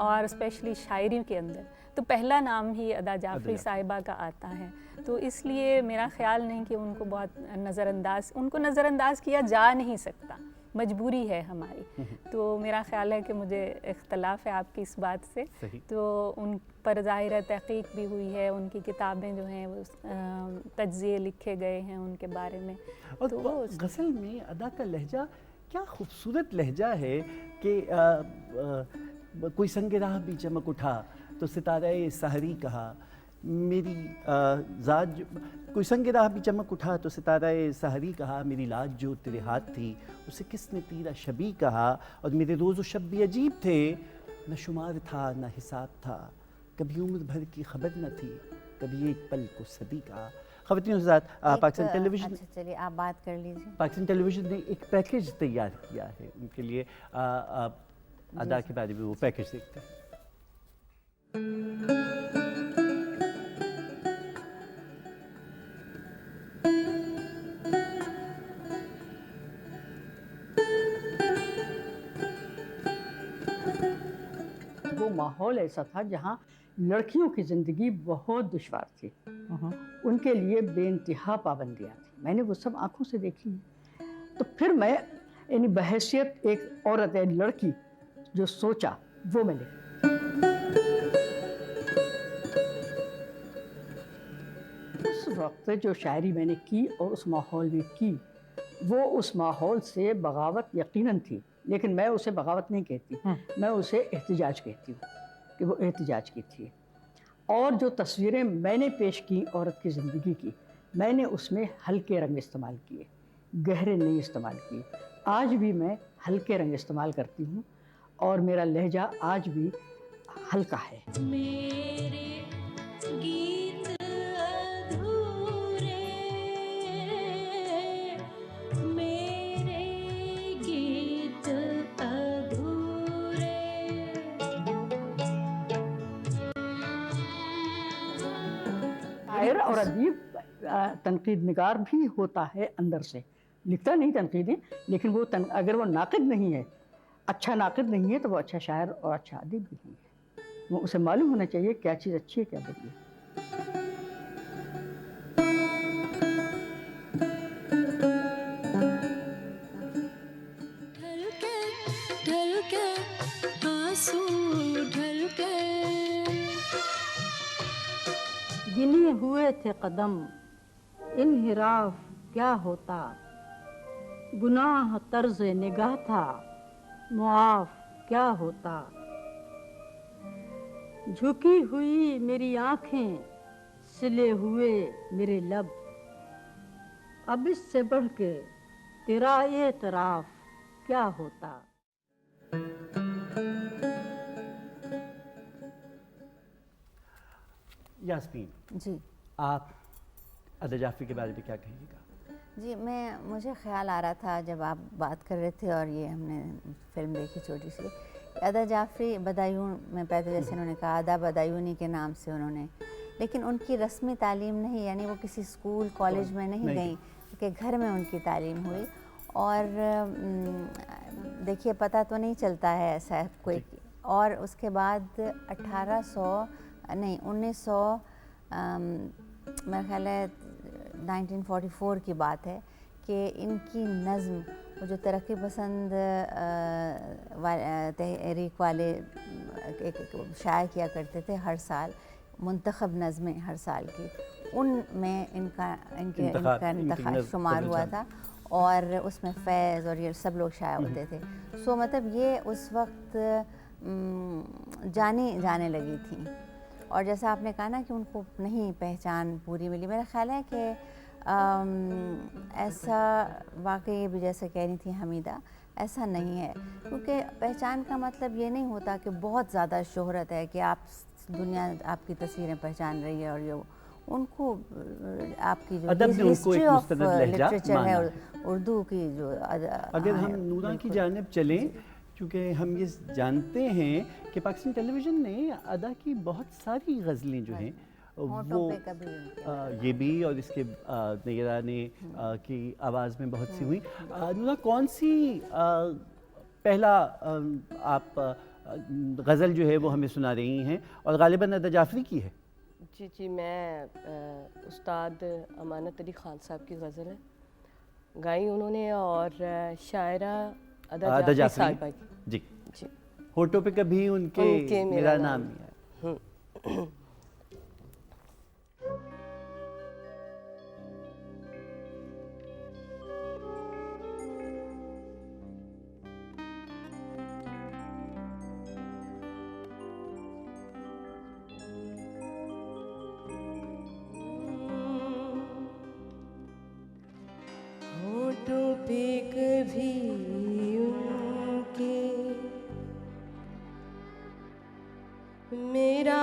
اور اسپیشلی شاعری کے اندر، تو پہلا نام ہی ادا جعفری صاحبہ کا آتا ہے۔ تو اس لیے میرا خیال نہیں کہ ان کو بہت نظر انداز کیا جا نہیں سکتا، مجبوری ہے ہماری. تو میرا خیال ہے کہ مجھے اختلاف ہے آپ کی اس بات سے. تو ان پر ظاہر تحقیق بھی ہوئی ہے، ان کی کتابیں جو ہیں وہ تجزیے لکھے گئے ہیں ان کے بارے میں. اور غزل میں ادا کا لہجہ کیا خوبصورت لہجہ ہے کہ کوئی سنگ راہ بھی چمک اٹھا تو ستارہ سحری کہا، میری ذات کوئی سنگ راہ بھی چمک اٹھا تو ستارہ سحری کہا، میری لاج جو تیرے ہاتھ تھی اسے کس نے تیرا شبی کہا، اور میرے روز و شب بھی عجیب تھے، نہ شمار تھا نہ حساب تھا، کبھی عمر بھر کی خبر نہ تھی، کبھی ایک پل کو صدی کہا. خواتین حضرات، پاکستان ٹیلی ویژن، چلیے آپ بات کر لیجیے. پاکستان ٹیلی ویژن نے ایک پیکیج تیار کیا ہے ان کے لیے، ادا کے بارے میں وہ پیکیج دیکھتے ہیں. وہ ماحول ایسا تھا جہاں لڑکیوں کی زندگی بہت دشوار تھی، ان کے لیے بے انتہا پابندیاں تھیں. میں نے وہ سب آنکھوں سے دیکھی ہیں. تو پھر میں یعنی بحیثیت ایک عورت ایک لڑکی جو سوچا وہ میں لکھی. اس وقت جو شاعری میں نے کی اور اس ماحول میں کی، وہ اس ماحول سے بغاوت یقیناً تھی، لیکن میں اسے بغاوت نہیں کہتی، میں اسے احتجاج کہتی ہوں کہ وہ احتجاج کی تھی. اور جو تصویریں میں نے پیش کی عورت کی زندگی کی، میں نے اس میں ہلکے رنگ استعمال کیے، گہرے نہیں استعمال کیے. آج بھی میں ہلکے رنگ استعمال کرتی ہوں اور میرا لہجہ آج بھی ہلکا ہے. میرے گیت ادھورے، میرے گیت ادھورے. شاعر اور ادیب تنقید نگار بھی ہوتا ہے اندر سے، لکھتا نہیں تنقیدیں، لیکن وہ اگر وہ ناقد نہیں ہے، اچھا ناقد نہیں ہے، تو وہ اچھا شاعر اور اچھا ادیب بھی نہیں ہے. وہ اسے معلوم ہونا چاہیے کیا چیز اچھی ہے کیا بری ہے. ڈھل کے آنسو ڈھل کے، گنے ہوئے تھے قدم، انحراف کیا ہوتا، گناہ طرز نگاہ تھا، معاف کیا ہوتا. جھکی ہوئی میری آنکھیں، سلے ہوئے میرے لب، اب اس سے بڑھ کے تیرا اعتراف کیا ہوتا. یاسمین جی آپ ادا جعفری کے بارے میں کیا کہیے گا؟ جی، مجھے خیال آ رہا تھا جب آپ بات کر رہے تھے اور یہ ہم نے فلم دیکھی چھوٹی سی، ادا جعفری بدایون میں پیدا، جیسے انہوں نے کہا ادا بدایونی کے نام سے انہوں نے، لیکن ان کی رسمی تعلیم نہیں، یعنی وہ کسی اسکول کالج میں نہیں گئیں، کیونکہ گھر میں ان کی تعلیم ہوئی. اور دیکھیے پتہ تو نہیں چلتا ہے ایسا کوئی. اور اس کے بعد 1900 میرا خیال ہے 1944 کی بات ہے کہ ان کی نظم، وہ جو ترقی پسند تحریک والے شائع کیا کرتے تھے ہر سال، منتخب نظمیں ہر سال کی، ان میں ان کا انتخاب شمار ہوا تھا، اور اس میں فیض اور یہ سب لوگ شائع ہوتے تھے. سو مطلب یہ اس وقت جانی جانے لگی تھیں. اور جیسا آپ نے کہا نا کہ ان کو نہیں پہچان پوری ملی، میرا خیال ہے کہ ایسا واقعی بھی جیسے کہہ رہی تھی حمیدہ، ایسا نہیں ہے، کیونکہ پہچان کا مطلب یہ نہیں ہوتا کہ بہت زیادہ شہرت ہے کہ آپ دنیا آپ کی تصویریں پہچان رہی ہے. اور یہ ان کو آپ کی جو ہسٹری آف لٹریچر ہے اردو کی، جو اگر ہم نورا کی جانب چلیں، کیونکہ ہم یہ جانتے ہیں کہ پاکستان ٹیلی ویژن نے ادا کی بہت ساری غزلیں جو ہیں وہ یہ بھی، اور اس کے نگرانی کی آواز میں بہت سی ہوئی. نورا، کون سی پہلا آپ غزل جو ہے وہ ہمیں سنا رہی ہیں، اور غالباً ادا جعفری کی ہے؟ جی میں استاد امانت علی خان صاحب کی غزل ہے گائی انہوں نے، اور شاعرہ ادا ادا جعفری جعفری صاحبہ کی. جی جی ہوٹوں پہ کبھی ان کے میرا نام نہیں آیا. ہونٹوں پہ کبھی ان کے میرا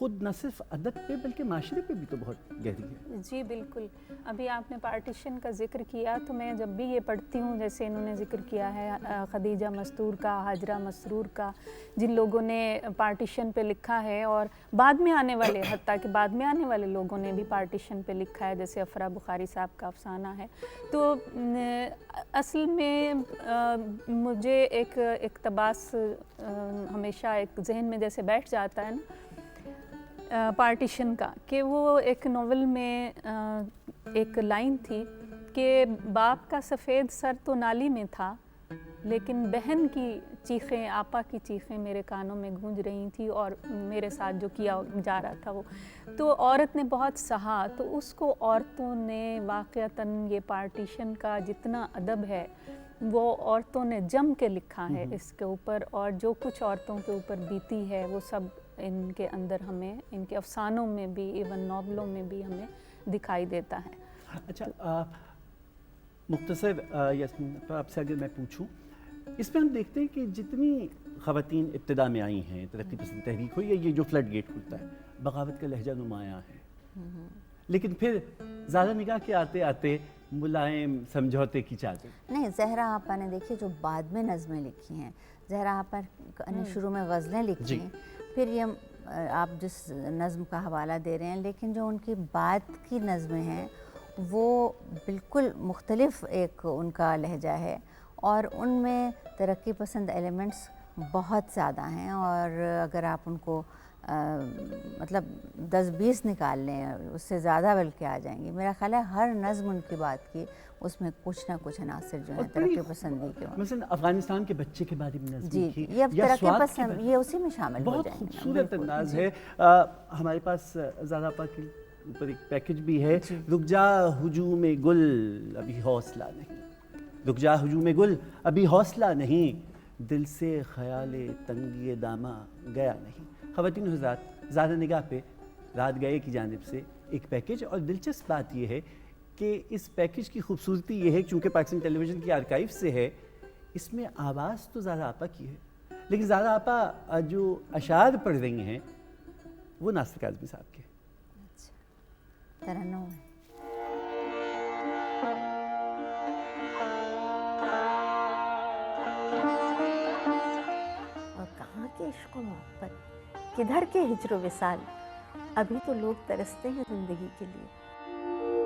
خود نہ صرف ادب پہ بلکہ معاشرے پہ بھی تو بہت گہری ہے. جی بالکل. ابھی آپ نے پارٹیشن کا ذکر کیا تو میں جب بھی یہ پڑھتی ہوں جیسے انہوں نے ذکر کیا ہے خدیجہ مستور کا، ہاجرہ مسرور کا، جن لوگوں نے پارٹیشن پہ لکھا ہے، اور بعد میں آنے والے حتیٰ کہ بعد میں آنے والے لوگوں نے بھی پارٹیشن پہ لکھا ہے، جیسے افرا بخاری صاحب کا افسانہ ہے. تو اصل میں مجھے ایک اقتباس ہمیشہ ایک ذہن میں جیسے بیٹھ جاتا ہے نا پارٹیشن کا، کہ وہ ایک ناول میں ایک لائن تھی کہ باپ کا سفید سر تو نالی میں تھا، لیکن بہن کی چیخیں، آپا کی چیخیں میرے کانوں میں گونج رہی تھیں، اور میرے ساتھ جو کیا جا رہا تھا وہ تو عورت نے بہت سہا. تو اس کو عورتوں نے واقعتاً یہ پارٹیشن کا جتنا ادب ہے وہ عورتوں نے جم کے لکھا ہے اس کے اوپر، اور جو کچھ عورتوں کے اوپر بیتی ہے وہ سب ان کے اندر ہمیں، ان کے افسانوں میں بھی، ایون ناولوں میں بھی ہمیں دکھائی دیتا ہے. اچھا مختصر یاسمین آپ سے اگر میں پوچھوں، اس میں ہم دیکھتے ہیں کہ جتنی خواتین ابتدا میں آئی ہیں، ترقی پسند تحریک ہوئی، یہ جو فلڈ گیٹ کھلتا ہے، بغاوت کا لہجہ نمایاں ہے، لیکن پھر زیادہ نگاہ کے آتے آتے ملائم سمجھوتے کی چادر. نہیں، زہرا آپا نے دیکھیے جو بعد میں نظمیں لکھی ہیں، زہرا آپا نے شروع میں غزلیں لکھی ہیں، پھر یہ آپ جس نظم کا حوالہ دے رہے ہیں، لیکن جو ان کی بعد کی نظمیں ہیں وہ بالکل مختلف ایک ان کا لہجہ ہے، اور ان میں ترقی پسند ایلیمنٹس بہت زیادہ ہیں، اور اگر آپ ان کو مطلب 10-20 نکال لیں، اس سے زیادہ بلکہ آ جائیں گی. میرا خیال ہے ہر نظم ان کی بات کی اس میں کچھ نہ کچھ عناصر جو ہیں ترقی پسندی کے ہوں. مثلا افغانستان کے بچے کے بارے میں نظم جی، لکھی، یہ اب ترقی پسند یہ اسی میں شامل ہو بہت جائیں گے. خوبصورت انداز ہے. ہمارے پاس زہرا آپا کے اوپر ایک پیکج بھی ہے، رک جا ہجوم گل ابھی حوصلہ نہیں، رک جا ہجوم گل ابھی حوصلہ نہیں، دل سے خیال تنگی دامہ گیا نہیں. خواتین و حضرات، زیادہ نگاہ پہ رات گئے کی جانب سے ایک پیکج، اور دلچسپ بات یہ ہے کہ اس پیکج کی خوبصورتی یہ ہے چونکہ پاکستان ٹیلی ویژن کی آرکائیو سے ہے، اس میں آواز تو زہرا آپا کی ہے، لیکن زہرا آپا جو اشعار پڑھ رہی ہیں وہ ناصر کاظمی صاحب کے. ترنم ہے. اور کہاں کے عشق و محبت، کدھر کے ہجر و وصال، ابھی تو لوگ ترستے ہیں زندگی کے لیے.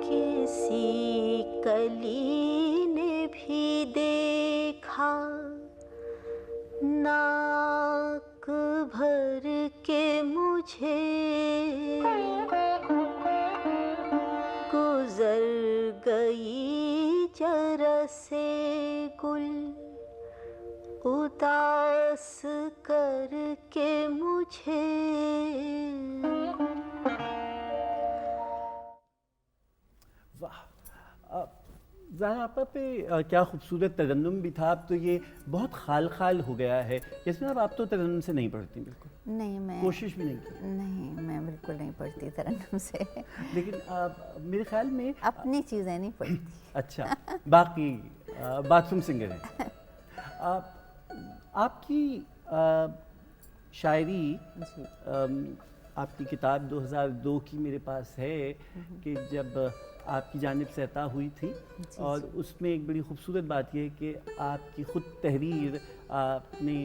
کسی کلی نے بھی دیکھا ناک بھر کے مجھے، گزر گئی جرا سے گل اداس کر کے مجھے. واہ، زہرا آپا پہ کیا خوبصورت ترنم بھی تھا. اب تو یہ بہت خال خال ہو گیا ہے. جیسے آپ تو ترنم سے نہیں پڑھتی بالکل؟ نہیں، میں کوشش بھی نہیں کی؟ نہیں، میں بالکل نہیں پڑھتی ترنم سے. لیکن میرے خیال میں اپنی چیزیں نہیں پڑھتی. اچھا، باقی باتھ روم سنگر ہیں. آپ کی شاعری، آپ کی کتاب 2002 کی میرے پاس ہے کہ جب آپ کی جانب سے عطا ہوئی تھی، اور اس میں ایک بڑی خوبصورت بات یہ ہے کہ آپ کی خود تحریر، آپ نے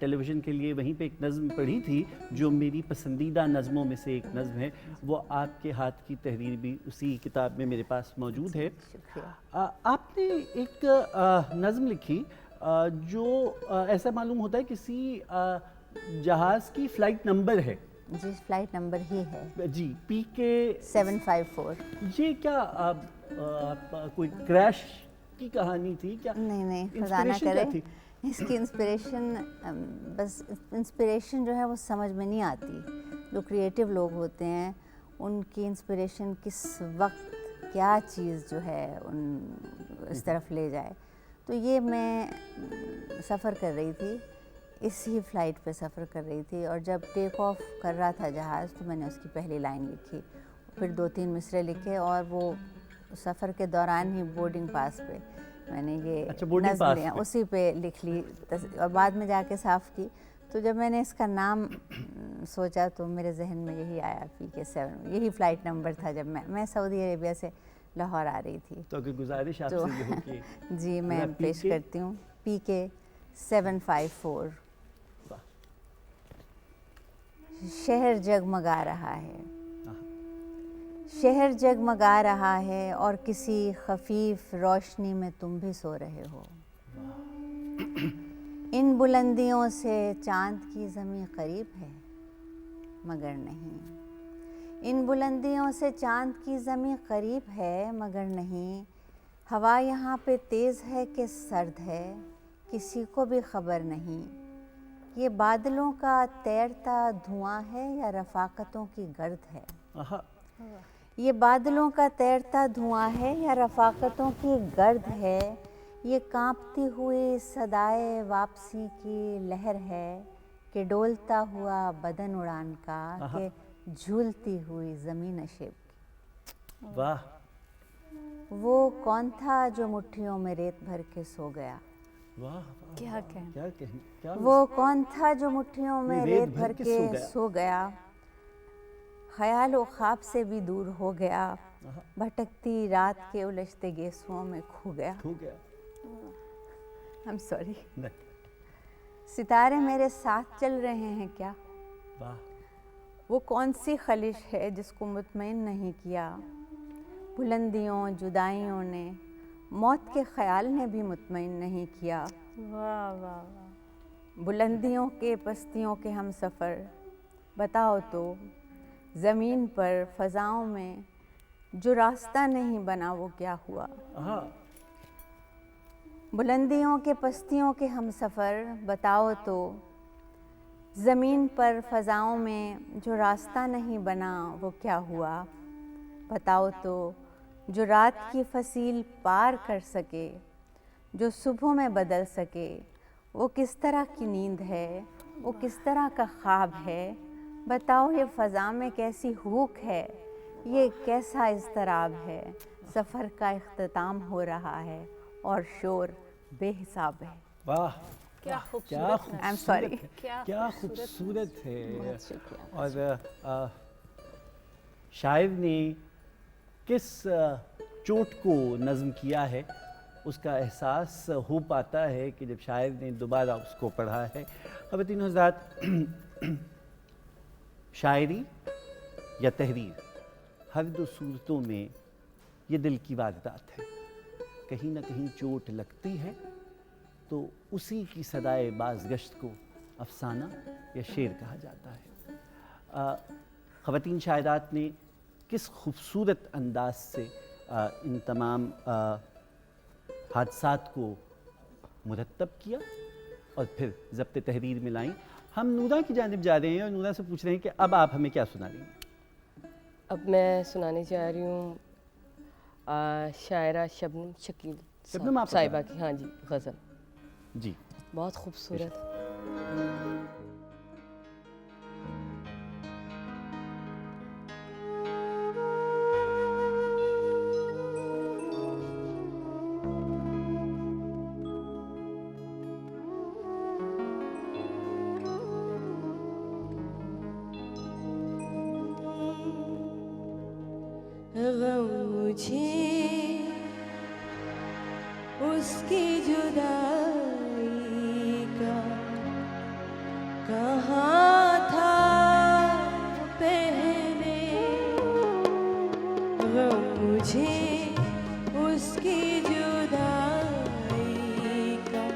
ٹیلی ویژن کے لیے وہیں پہ ایک نظم پڑھی تھی جو میری پسندیدہ نظموں میں سے ایک نظم ہے. وہ آپ کے ہاتھ کی تحریر بھی اسی کتاب میں میرے پاس موجود ہے. آپ نے ایک نظم لکھی جو ایسا معلوم ہوتا ہے کسی جہاز کی فلائٹ نمبر ہے. جی، فلائٹ نمبر ہی ہے جی، PK 754. یہ کیا کوئی کریش کی کہانی تھی کیا؟ نہیں، خدا نہ کرے. اس کی انسپریشن، بس انسپریشن جو ہے وہ سمجھ میں نہیں آتی. جو کریٹیو لوگ ہوتے ہیں ان کی انسپریشن کس وقت کیا چیز جو ہے ان اس طرف لے جائے. تو یہ میں سفر کر رہی تھی، اسی فلائٹ پہ سفر کر رہی تھی، اور جب ٹیک آف کر رہا تھا جہاز تو میں نے اس کی پہلی لائن لکھی، پھر 2-3 مصرے لکھے، اور وہ سفر کے دوران ہی بورڈنگ پاس پہ میں نے یہ نظم اسی پہ لکھ لی، اور بعد میں جا کے صاف کی تو جب میں نے اس کا نام سوچا تو میرے ذہن میں یہی آیا PK7، یہی فلائٹ نمبر تھا جب میں سعودی عربیہ سے لاہور آ رہی تھی. تو کہ گزارش آپ تو سے یہ ہو کہ جی میں پیش کرتی ہوں PK754. شہر جگمگا رہا ہے، شہر جگمگا رہا ہے اور کسی خفیف روشنی میں تم بھی سو رہے ہو. ان بلندیوں سے چاند کی زمیں قریب ہے مگر نہیں، ان بلندیوں سے چاند کی زمیں قریب ہے مگر نہیں. ہوا یہاں پہ تیز ہے کہ سرد ہے کسی کو بھی خبر نہیں. یہ بادلوں کا تیرتا دھواں ہے یا رفاقتوں کی گرد ہے. یہ بادلوں کا تیرتا دھواں ہے یا رفاقتوں کی گرد ہے. یہ کانپتی ہوئی صدائے واپسی کی لہر ہے کہ ڈولتا ہوا بدن اڑان کا کہ جھولتی ہوئی زمین نشیب کی. واہ. وہ کون تھا جو مٹھیوں میں ریت بھر کے سو گیا. واہ کیا کہیں. وہ کون تھا جو مٹھیوں میں ریت بھر کے سو گیا. خیال و خواب سے بھی دور ہو گیا، بھٹکتی رات کے الجھتے گیسوؤں میں کھو گیا. I'm sorry. ستارے میرے ساتھ چل رہے ہیں کیا. وہ کون سی خلش ہے جس کو مطمئن نہیں کیا. بلندیوں جدائیوں نے موت کے خیال نے بھی مطمئن نہیں کیا. واہ واہ واہ. بلندیوں کے پستیوں کے ہم سفر بتاؤ تو زمین پر فضاؤں میں جو راستہ نہیں بنا وہ کیا ہوا. بلندیوں کے پستیوں کے ہم سفر بتاؤ تو زمین پر فضاؤں میں جو راستہ نہیں بنا وہ کیا ہوا. بتاؤ تو جو رات کی فصیل پار کر سکے، جو صبح میں بدل سکے، وہ کس طرح کی نیند ہے، وہ کس طرح کا خواب ہے. بتاؤ یہ فضا میں کیسی ہوک ہے، یہ کیسا اضطراب ہے. سفر کا اختتام ہو رہا ہے اور شور بے حساب ہے. واہ کیا کیا خوبصورت ہے. اور شاعر نے کس چوٹ کو نظم کیا ہے اس کا احساس ہو پاتا ہے کہ جب شاعر نے دوبارہ اس کو پڑھا ہے. خواتین حضرات، شاعری یا تحریر ہر دو صورتوں میں یہ دل کی واردات ہے. کہیں نہ کہیں چوٹ لگتی ہے تو اسی کی صدائے بازگشت کو افسانہ یا شعر کہا جاتا ہے. خواتین شاعرات نے کس خوبصورت انداز سے ان تمام حادثات کو مرتب کیا اور پھر ضبط تحریر میں لائیں. ہم نورا کی جانب جا رہے ہیں اور نورا سے پوچھ رہے ہیں کہ اب آپ ہمیں کیا سنا رہی ہیں. اب میں سنانے جا رہی ہوں شاعرہ شبنم شکیل صاحبہ کی ہاں جی غزل. جی بہت خوبصورت. مجھے اس کی جدائی کا کہاں تھا پہلے. مجھے اس کی جدائی کا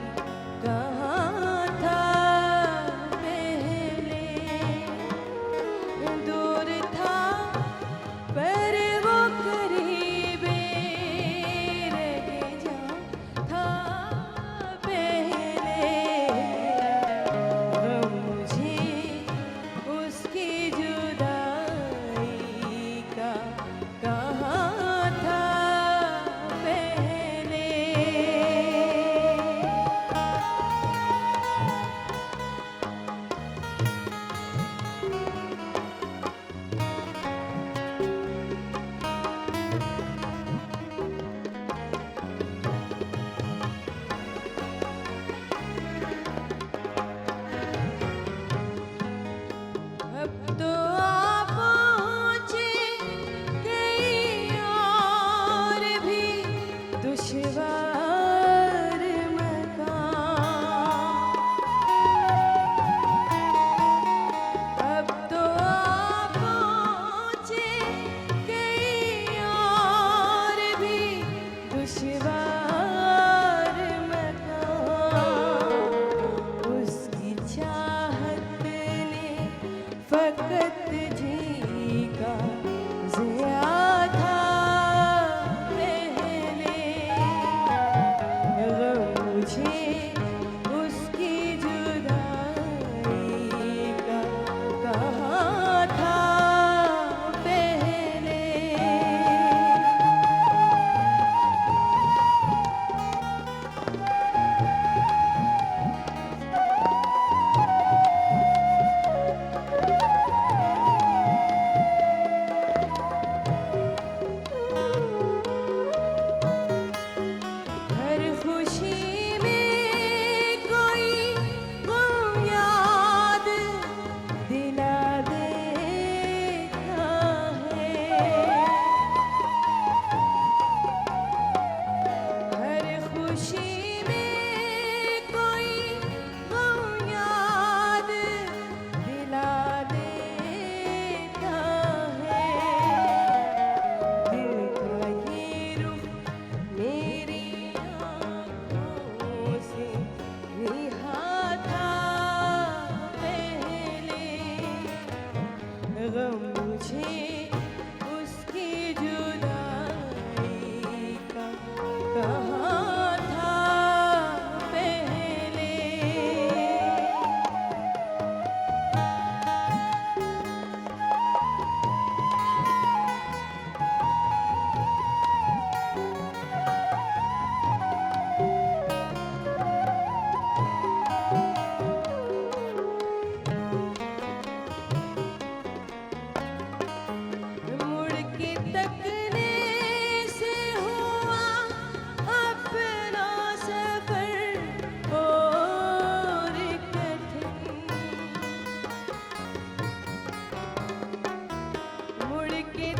کہاں تھا پہلے. دور تھا پر کہاں تھا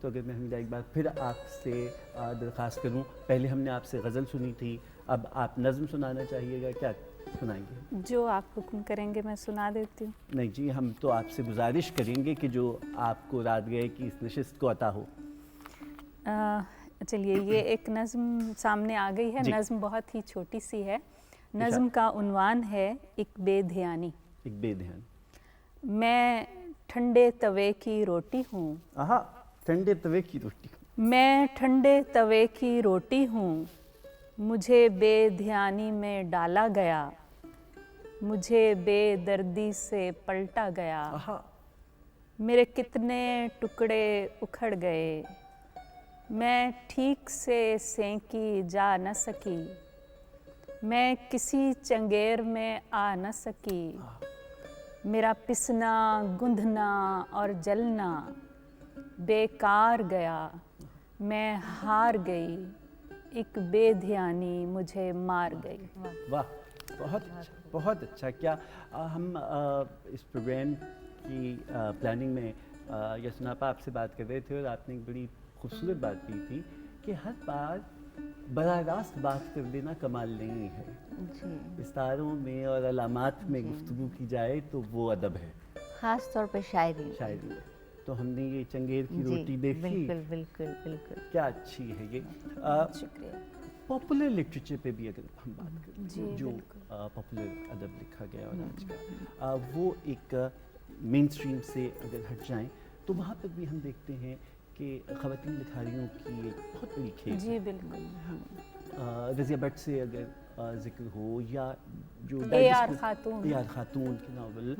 تو اگر میں حمیدہ ایک بار پھر آپ سے درخواست کروں، پہلے ہم نے آپ سے غزل سنی تھی، اب آپ نظم سنانا چاہیے گا، کیا سنائیں گے؟ جو آپ حکم کریں گے میں سنا دیتی ہوں. نہیں جی، ہم تو آپ سے گزارش کریں گے کہ جو آپ کو رات گئے کی اس نشست کو عطا ہو. چلیے یہ ایک نظم سامنے آ گئی ہے. جی. نظم بہت ہی چھوٹی سی ہے. نظم کا عنوان ہے ایک بے دھیانی. ایک بے دھیان. میں ٹھنڈے توے کی روٹی ہوں. ٹھنڈے توے کی روٹی. میں ٹھنڈے توے کی روٹی ہوں، مجھے بے دھیانی میں ڈالا گیا، مجھے بے دردی سے پلٹا گیا. میرے کتنے ٹکڑے اکھڑ گئے، میں ٹھیک سے سینکی جا نہ سکی، میں کسی چنگیر میں آ نہ سکی. میرا پسنا گندھنا اور جلنا بیکار گیا، میں ہار گئی، ایک بے دھیانی مجھے مار گئی. واہ، بہت اچھا، بہت اچھا. کیا ہم اس پروگرام کی پلاننگ میں یسنا آپا آپ سے بات کر رہے تھے اور آپ نے ایک بڑی خوبصورت بات کی تھی کہ ہر بار براہ راست بات کر دینا کمال نہیں ہے. استعاروں میں اور علامات میں گفتگو کی جائے تو وہ ادب ہے، خاص طور پہ شاعری. شاعری. تو ہم نے یہ چنگیر کی روٹی دیکھی. بالکل بالکل بالکل. کیا اچھی ہے یہ. شکریہ. پاپولر لٹریچر پہ بھی اگر ہم بات کریں، جو پاپولر ادب لکھا گیا اور آج کا وہ ایک مین اسٹریم سے اگر ہٹ جائیں تو وہاں پر بھی ہم دیکھتے ہیں کہ خواتین لکھاریوں کی ایک بہت بڑی کھیل. جی بالکل. رضیہ بٹ سے اگر ذکر ہو یا جو اے آر خاتون کے ناول،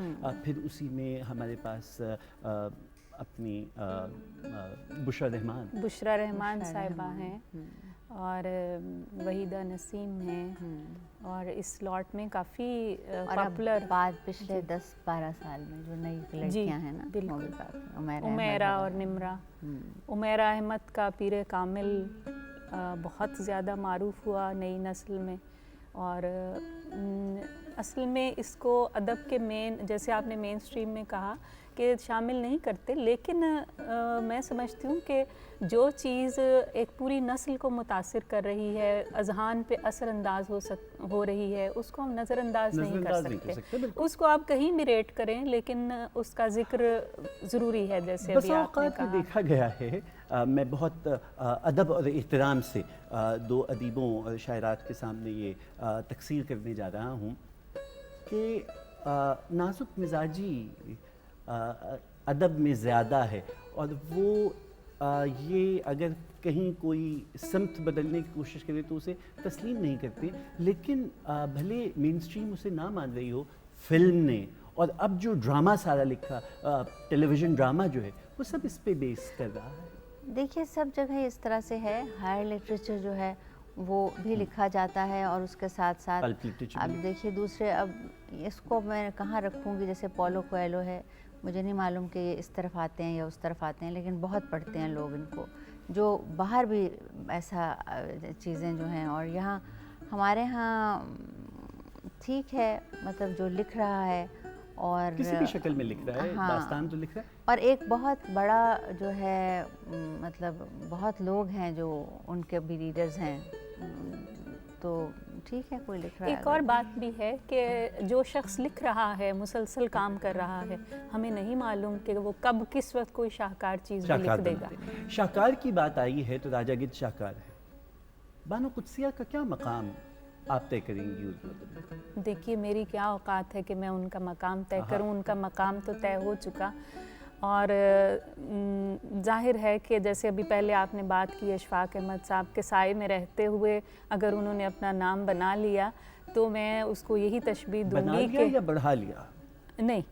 پھر اسی میں ہمارے پاس اپنی بشرا رحمان صاحبہ ہیں اور وحیدہ نسیم ہیں، اور اس لاٹ میں کافی پاپولر بعد پچھلے 10-12 سال میں جو نئی لڑکیاں ہیں نا، عمیرہ اور نمرہ. عمیرہ احمد کا پیر کامل بہت زیادہ معروف ہوا نئی نسل میں، اور اصل میں اس کو ادب کے جیسے آپ نے مین اسٹریم میں کہا کہ شامل نہیں کرتے، لیکن میں سمجھتی ہوں کہ جو چیز ایک پوری نسل کو متاثر کر رہی ہے، اذہان پہ اثر انداز ہو رہی ہے، اس کو ہم نظر انداز نہیں کر سکتے. اس کو آپ کہیں بھی ریٹ کریں لیکن اس کا ذکر ضروری ہے. جیسے ابھی آپ نے کہا، دیکھا گیا ہے، میں بہت ادب اور احترام سے دو ادیبوں اور شاعرات کے سامنے یہ تقسیم کرنے جا رہا ہوں کہ نازک مزاجی ادب میں زیادہ ہے، اور وہ یہ اگر کہیں کوئی سمت بدلنے کی کوشش کرے تو اسے تسلیم نہیں کرتے. لیکن بھلے مین اسٹریم اسے نہ مان رہی ہو، فلم نے اور اب جو ڈرامہ سارا لکھا، ٹیلی ویژن ڈرامہ جو ہے، وہ سب اس پہ بیس کر رہا ہے. دیکھیے سب جگہ اس طرح سے ہے. ہائر لٹریچر جو ہے وہ بھی لکھا جاتا ہے، اور اس کے ساتھ ساتھ اب دیکھیے دوسرے، اب اس کو میں کہاں رکھوں گی. جیسے پولو کویلو ہے، مجھے نہیں معلوم کہ یہ اس طرف آتے ہیں یا اس طرف آتے ہیں، لیکن بہت پڑھتے ہیں لوگ ان کو. جو باہر بھی ایسا چیزیں جو ہیں، اور یہاں ہمارے ہاں ٹھیک ہے، مطلب جو لکھ رہا ہے اور کسی بھی شکل میں لکھ رہا ہے، داستان تو لکھ رہا ہے. اور ایک بہت بڑا جو ہے، مطلب بہت لوگ ہیں جو ان کے بھی ریڈرز ہیں، تو ٹھیک ہے کوئی لکھ رہا ہے. ایک اور بات بھی ہے کہ جو شخص لکھ رہا ہے، مسلسل کام کر رہا ہے، ہمیں نہیں معلوم کہ وہ کب کس وقت کوئی شاہکار چیز بھی لکھ دے گا. شاہکار کی بات آئی ہے تو راجہ گدھ شاہکار ہے. بانو قدسیہ کا کیا مقام آپ طے کریں گی اردو ادب میں؟ دیکھیے میری کیا اوقات ہے کہ میں ان کا مقام طے کروں. ان کا مقام تو طے ہو چکا، اور ظاہر ہے کہ جیسے ابھی پہلے آپ نے بات کی اشفاق احمد صاحب کے سائے میں رہتے ہوئے اگر انہوں نے اپنا نام بنا لیا تو میں اس کو یہی تشبیہ دوں گی کہ یا بڑھا لیا. نہیں،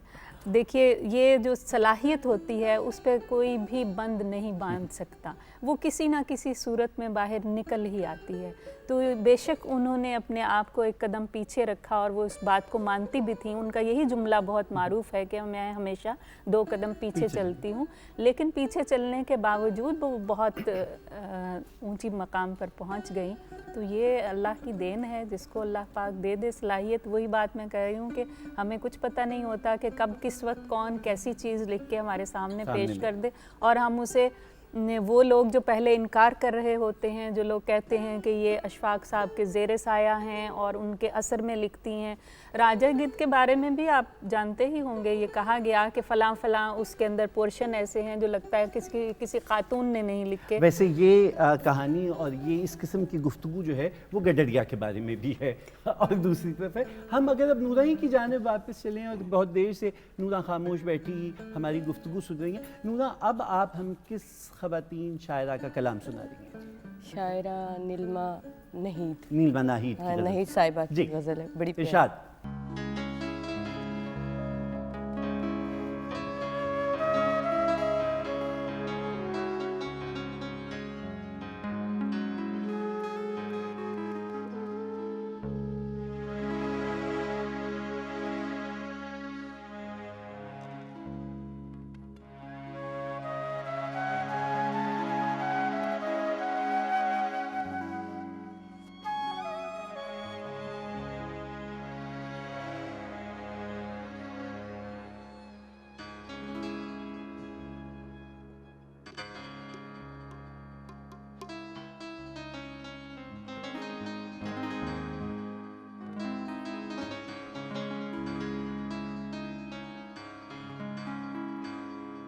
دیکھیے یہ جو صلاحیت ہوتی ہے اس پہ کوئی بھی بند نہیں باندھ سکتا، وہ کسی نہ کسی صورت میں باہر نکل ہی آتی ہے. تو بے شک انہوں نے اپنے آپ کو ایک قدم پیچھے رکھا، اور وہ اس بات کو مانتی بھی تھیں. ان کا یہی جملہ بہت معروف ہے کہ میں ہمیشہ 2 قدم پیچھے چلتی ہوں، لیکن پیچھے چلنے کے باوجود وہ بہت اونچی مقام پر پہنچ گئیں. تو یہ اللہ کی دین ہے، جس کو اللہ پاک دے دے صلاحیت. وہی بات میں کہہ رہی ہوں کہ ہمیں کچھ پتہ نہیں ہوتا کہ کب کس وقت کون کیسی چیز لکھ کے ہمارے سامنے پیش کر دے، اور ہم اسے وہ لوگ جو پہلے انکار کر رہے ہوتے ہیں، جو لوگ کہتے ہیں کہ یہ اشفاق صاحب کے زیر سایہ ہیں اور ان کے اثر میں لکھتی ہیں. راجہ گدھ کے بارے میں بھی آپ جانتے ہی ہوں گے، یہ کہا گیا کہ فلاں فلاں اس کے اندر پورشن ایسے ہیں جو لگتا ہے کسی خاتون نے نہیں لکھے. ویسے یہ کہانی اور یہ اس قسم کی گفتگو جو ہے وہ گڈریا کے بارے میں بھی ہے. اور دوسری طرف ہے ہم اگر اب نورا ہی کی جانب واپس چلیں، اور بہت دیر سے نورا خاموش بیٹھی ہماری گفتگو سن رہی ہیں. نورا، اب آپ ہم کس خواتین شاعرہ کا کلام سنا رہی ہیں؟ شاعرہ نیلما نہید. نیلما ناہید ہاں، نہید صاحبہ جی کی غزل ہے، بڑی پیاری. ارشاد.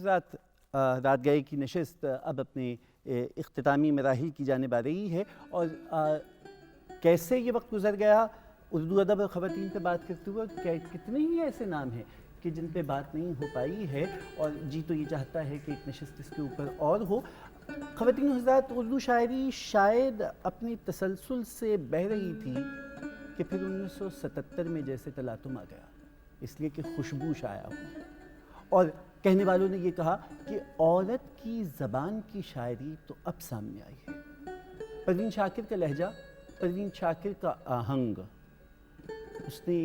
حضرات رات گئے کی نشست اب اپنے اختتامی مراحل کی جانب آ رہی ہے، اور کیسے یہ وقت گزر گیا اردو ادب اور خواتین پہ بات کرتے ہوئے، کتنے ہی ایسے نام ہیں کہ جن پہ بات نہیں ہو پائی ہے، اور جی تو یہ چاہتا ہے کہ ایک نشست اس کے اوپر اور ہو۔ خواتین حضرات، اردو شاعری شاید اپنی تسلسل سے بہہ رہی تھی کہ پھر 1977 میں جیسے تلاطم آ گیا، اس لیے کہ خوشبو شائع ہوئی، اور کہنے والوں نے یہ کہا کہ عورت کی زبان کی شاعری تو اب سامنے آئی ہے۔ پروین شاکر کا لہجہ، پروین شاکر کا آہنگ، اس نے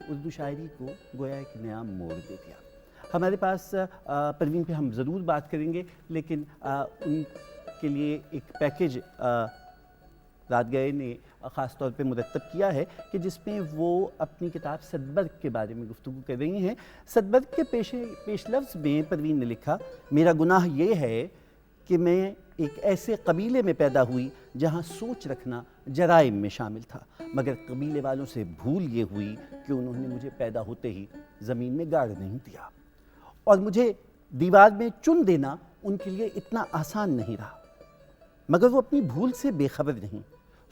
اردو شاعری کو گویا ایک نیا موڑ دے دیا۔ ہمارے پاس پروین پہ ہم ضرور بات کریں گے، لیکن ان کے لیے ایک پیکیج رات گئے نے خاص طور پہ مرتب کیا ہے کہ جس میں وہ اپنی کتاب صدبرگ کے بارے میں گفتگو کر رہی ہیں۔ صدبرگ کے پیش لفظ میں پروین نے لکھا، میرا گناہ یہ ہے کہ میں ایک ایسے قبیلے میں پیدا ہوئی جہاں سوچ رکھنا جرائم میں شامل تھا، مگر قبیلے والوں سے بھول یہ ہوئی کہ انہوں نے مجھے پیدا ہوتے ہی زمین میں گاڑ نہیں دیا، اور مجھے دیوار میں چن دینا ان کے لیے اتنا آسان نہیں رہا، مگر وہ اپنی بھول سے بے خبر نہیں۔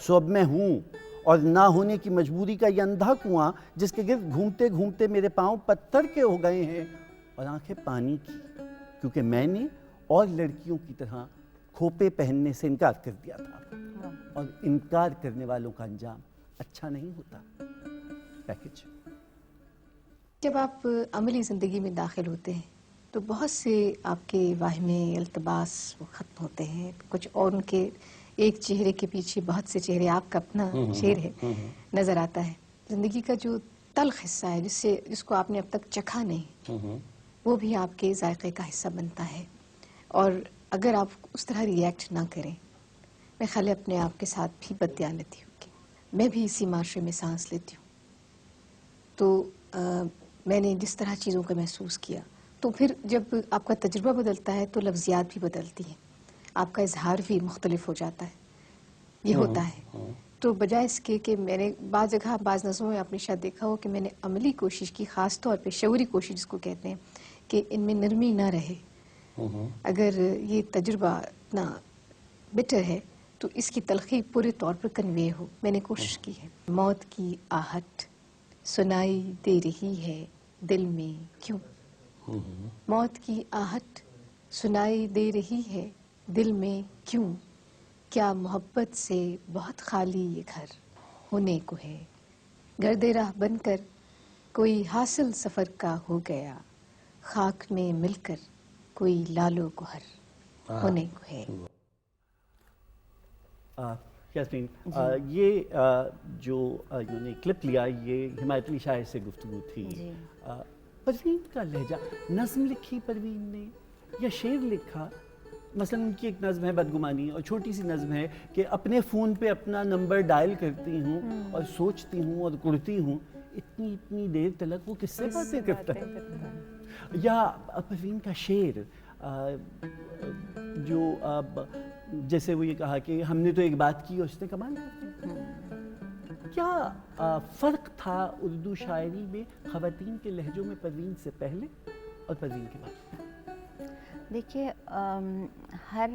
سو اب میں ہوں، اور نہ ہونے کی مجبوری کا یہ اندھا کنواں جس کے گرد گھومتے گھومتے میرے پاؤں پتھر کے ہو گئے ہیں اور آنکھیں پانی کی، کیونکہ میں نے اور لڑکیوں کی طرح کھوپے پہننے سے انکار کر دیا تھا، اور انکار کرنے والوں کا انجام اچھا نہیں ہوتا۔ پیکیج۔ جب آپ عملی زندگی میں داخل ہوتے ہیں تو بہت سے آپ کے واہمے التباس وہ ختم ہوتے ہیں، کچھ اور ان کے ایک چہرے کے پیچھے بہت سے چہرے، آپ کا اپنا شعر ہے نظر آتا ہے۔ زندگی کا جو تلخ حصہ ہے جس کو آپ نے اب تک چکھا نہیں، وہ بھی آپ کے ذائقے کا حصہ بنتا ہے، اور اگر آپ اس طرح ریئیکٹ نہ کریں، میں خیال اپنے آپ کے ساتھ بھی بددیانتی ہوگی۔ میں بھی اسی معاشرے میں سانس لیتی ہوں، تو میں نے جس طرح چیزوں کو محسوس کیا، تو پھر جب آپ کا تجربہ بدلتا ہے تو لفظیات بھی بدلتی ہیں، آپ کا اظہار بھی مختلف ہو جاتا ہے، یہ ہوتا ہے۔ تو بجائے اس کے کہ میں نے بعض جگہ بعض نظموں میں آپ نے شاید دیکھا ہو کہ میں نے عملی کوشش کی، خاص طور پہ شعوری کوشش جس کو کہتے ہیں، کہ ان میں نرمی نہ رہے۔ اگر یہ تجربہ اتنا بٹر ہے تو اس کی تلخی پورے طور پر کنوے ہو، میں نے کوشش کی ہے۔ موت کی آہٹ سنائی دے رہی ہے دل میں کیوں، موت کی آہٹ سنائی دے رہی ہے دل میں کیوں، کیا محبت سے بہت خالی یہ گھر ہونے کو ہے، گرد راہ بن کر کوئی حاصل سفر کا ہو گیا، خاک میں مل کر کوئی لالو گوہر ہونے کو ہے۔ یاسمین، یہ جو انہوں نے کلپ لیا، یہ حمایت علی شاعر سے گفتگو تھی۔ پروین کا لہجہ، نظم لکھی پروین نے یا شعر لکھا؟ مثلا ان کی ایک نظم ہے بدگمانی، اور چھوٹی سی نظم ہے کہ اپنے فون پہ اپنا نمبر ڈائل کرتی ہوں اور سوچتی ہوں اور کرتی ہوں، اتنی دیر تلک وہ کس سے باتیں کرتا ہے؟ یا پروین کا شعر جو جیسے وہ یہ کہا کہ ہم نے تو ایک بات کی اور اس نے کمال کر دی۔ کیا فرق تھا اردو شاعری میں خواتین کے لہجوں میں پروین سے پہلے اور پروین کے بعد؟ دیکھیے، ہر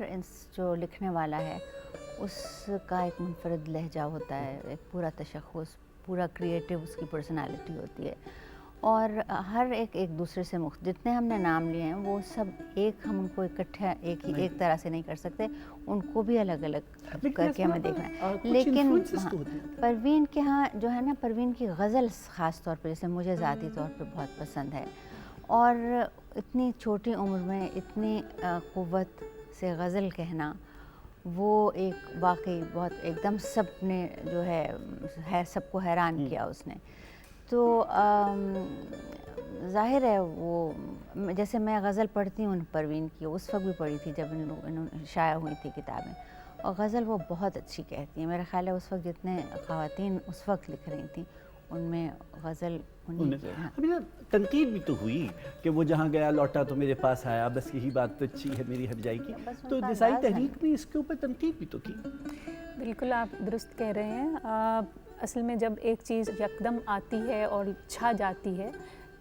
جو لکھنے والا ہے اس کا ایک منفرد لہجہ ہوتا ہے، ایک پورا تشخص، پورا کریٹو اس کی پرسنالٹی ہوتی ہے، اور ہر ایک دوسرے سے جتنے ہم نے نام لیے ہیں وہ سب ہم ان کو اکٹھے ایک طرح سے نہیں کر سکتے، ان کو بھی الگ الگ کر کے ہمیں دیکھنا ہے۔ لیکن پروین کے ہاں جو ہے نا، پروین کی غزل خاص طور پہ جیسے مجھے ذاتی طور پہ بہت پسند ہے، اور اتنی چھوٹی عمر میں اتنی قوت سے غزل کہنا، وہ ایک واقعی بہت ایک دم سب نے جو ہے سب کو حیران کیا اس نے۔ تو ظاہر ہے وہ جیسے میں غزل پڑھتی ہوں پروین کی، اس وقت بھی پڑھی تھی جب انہوں شائع ہوئی تھی کتابیں، اور غزل وہ بہت اچھی کہتی ہیں۔ میرا خیال ہے اس وقت جتنے خواتین اس وقت لکھ رہی تھیں ان میں غزل تنقید بھی تو ہوئی کہ وہ جہاں گیا لوٹا تو میرے پاس آیا، بس یہی بات تو اچھی ہے میری ہر جائے کی، تو نسائی تحریک نے اس کے اوپر تنقید بھی تو کی۔ بالکل آپ درست کہہ رہے ہیں۔ اصل میں جب ایک چیز یکدم آتی ہے اور چھا جاتی ہے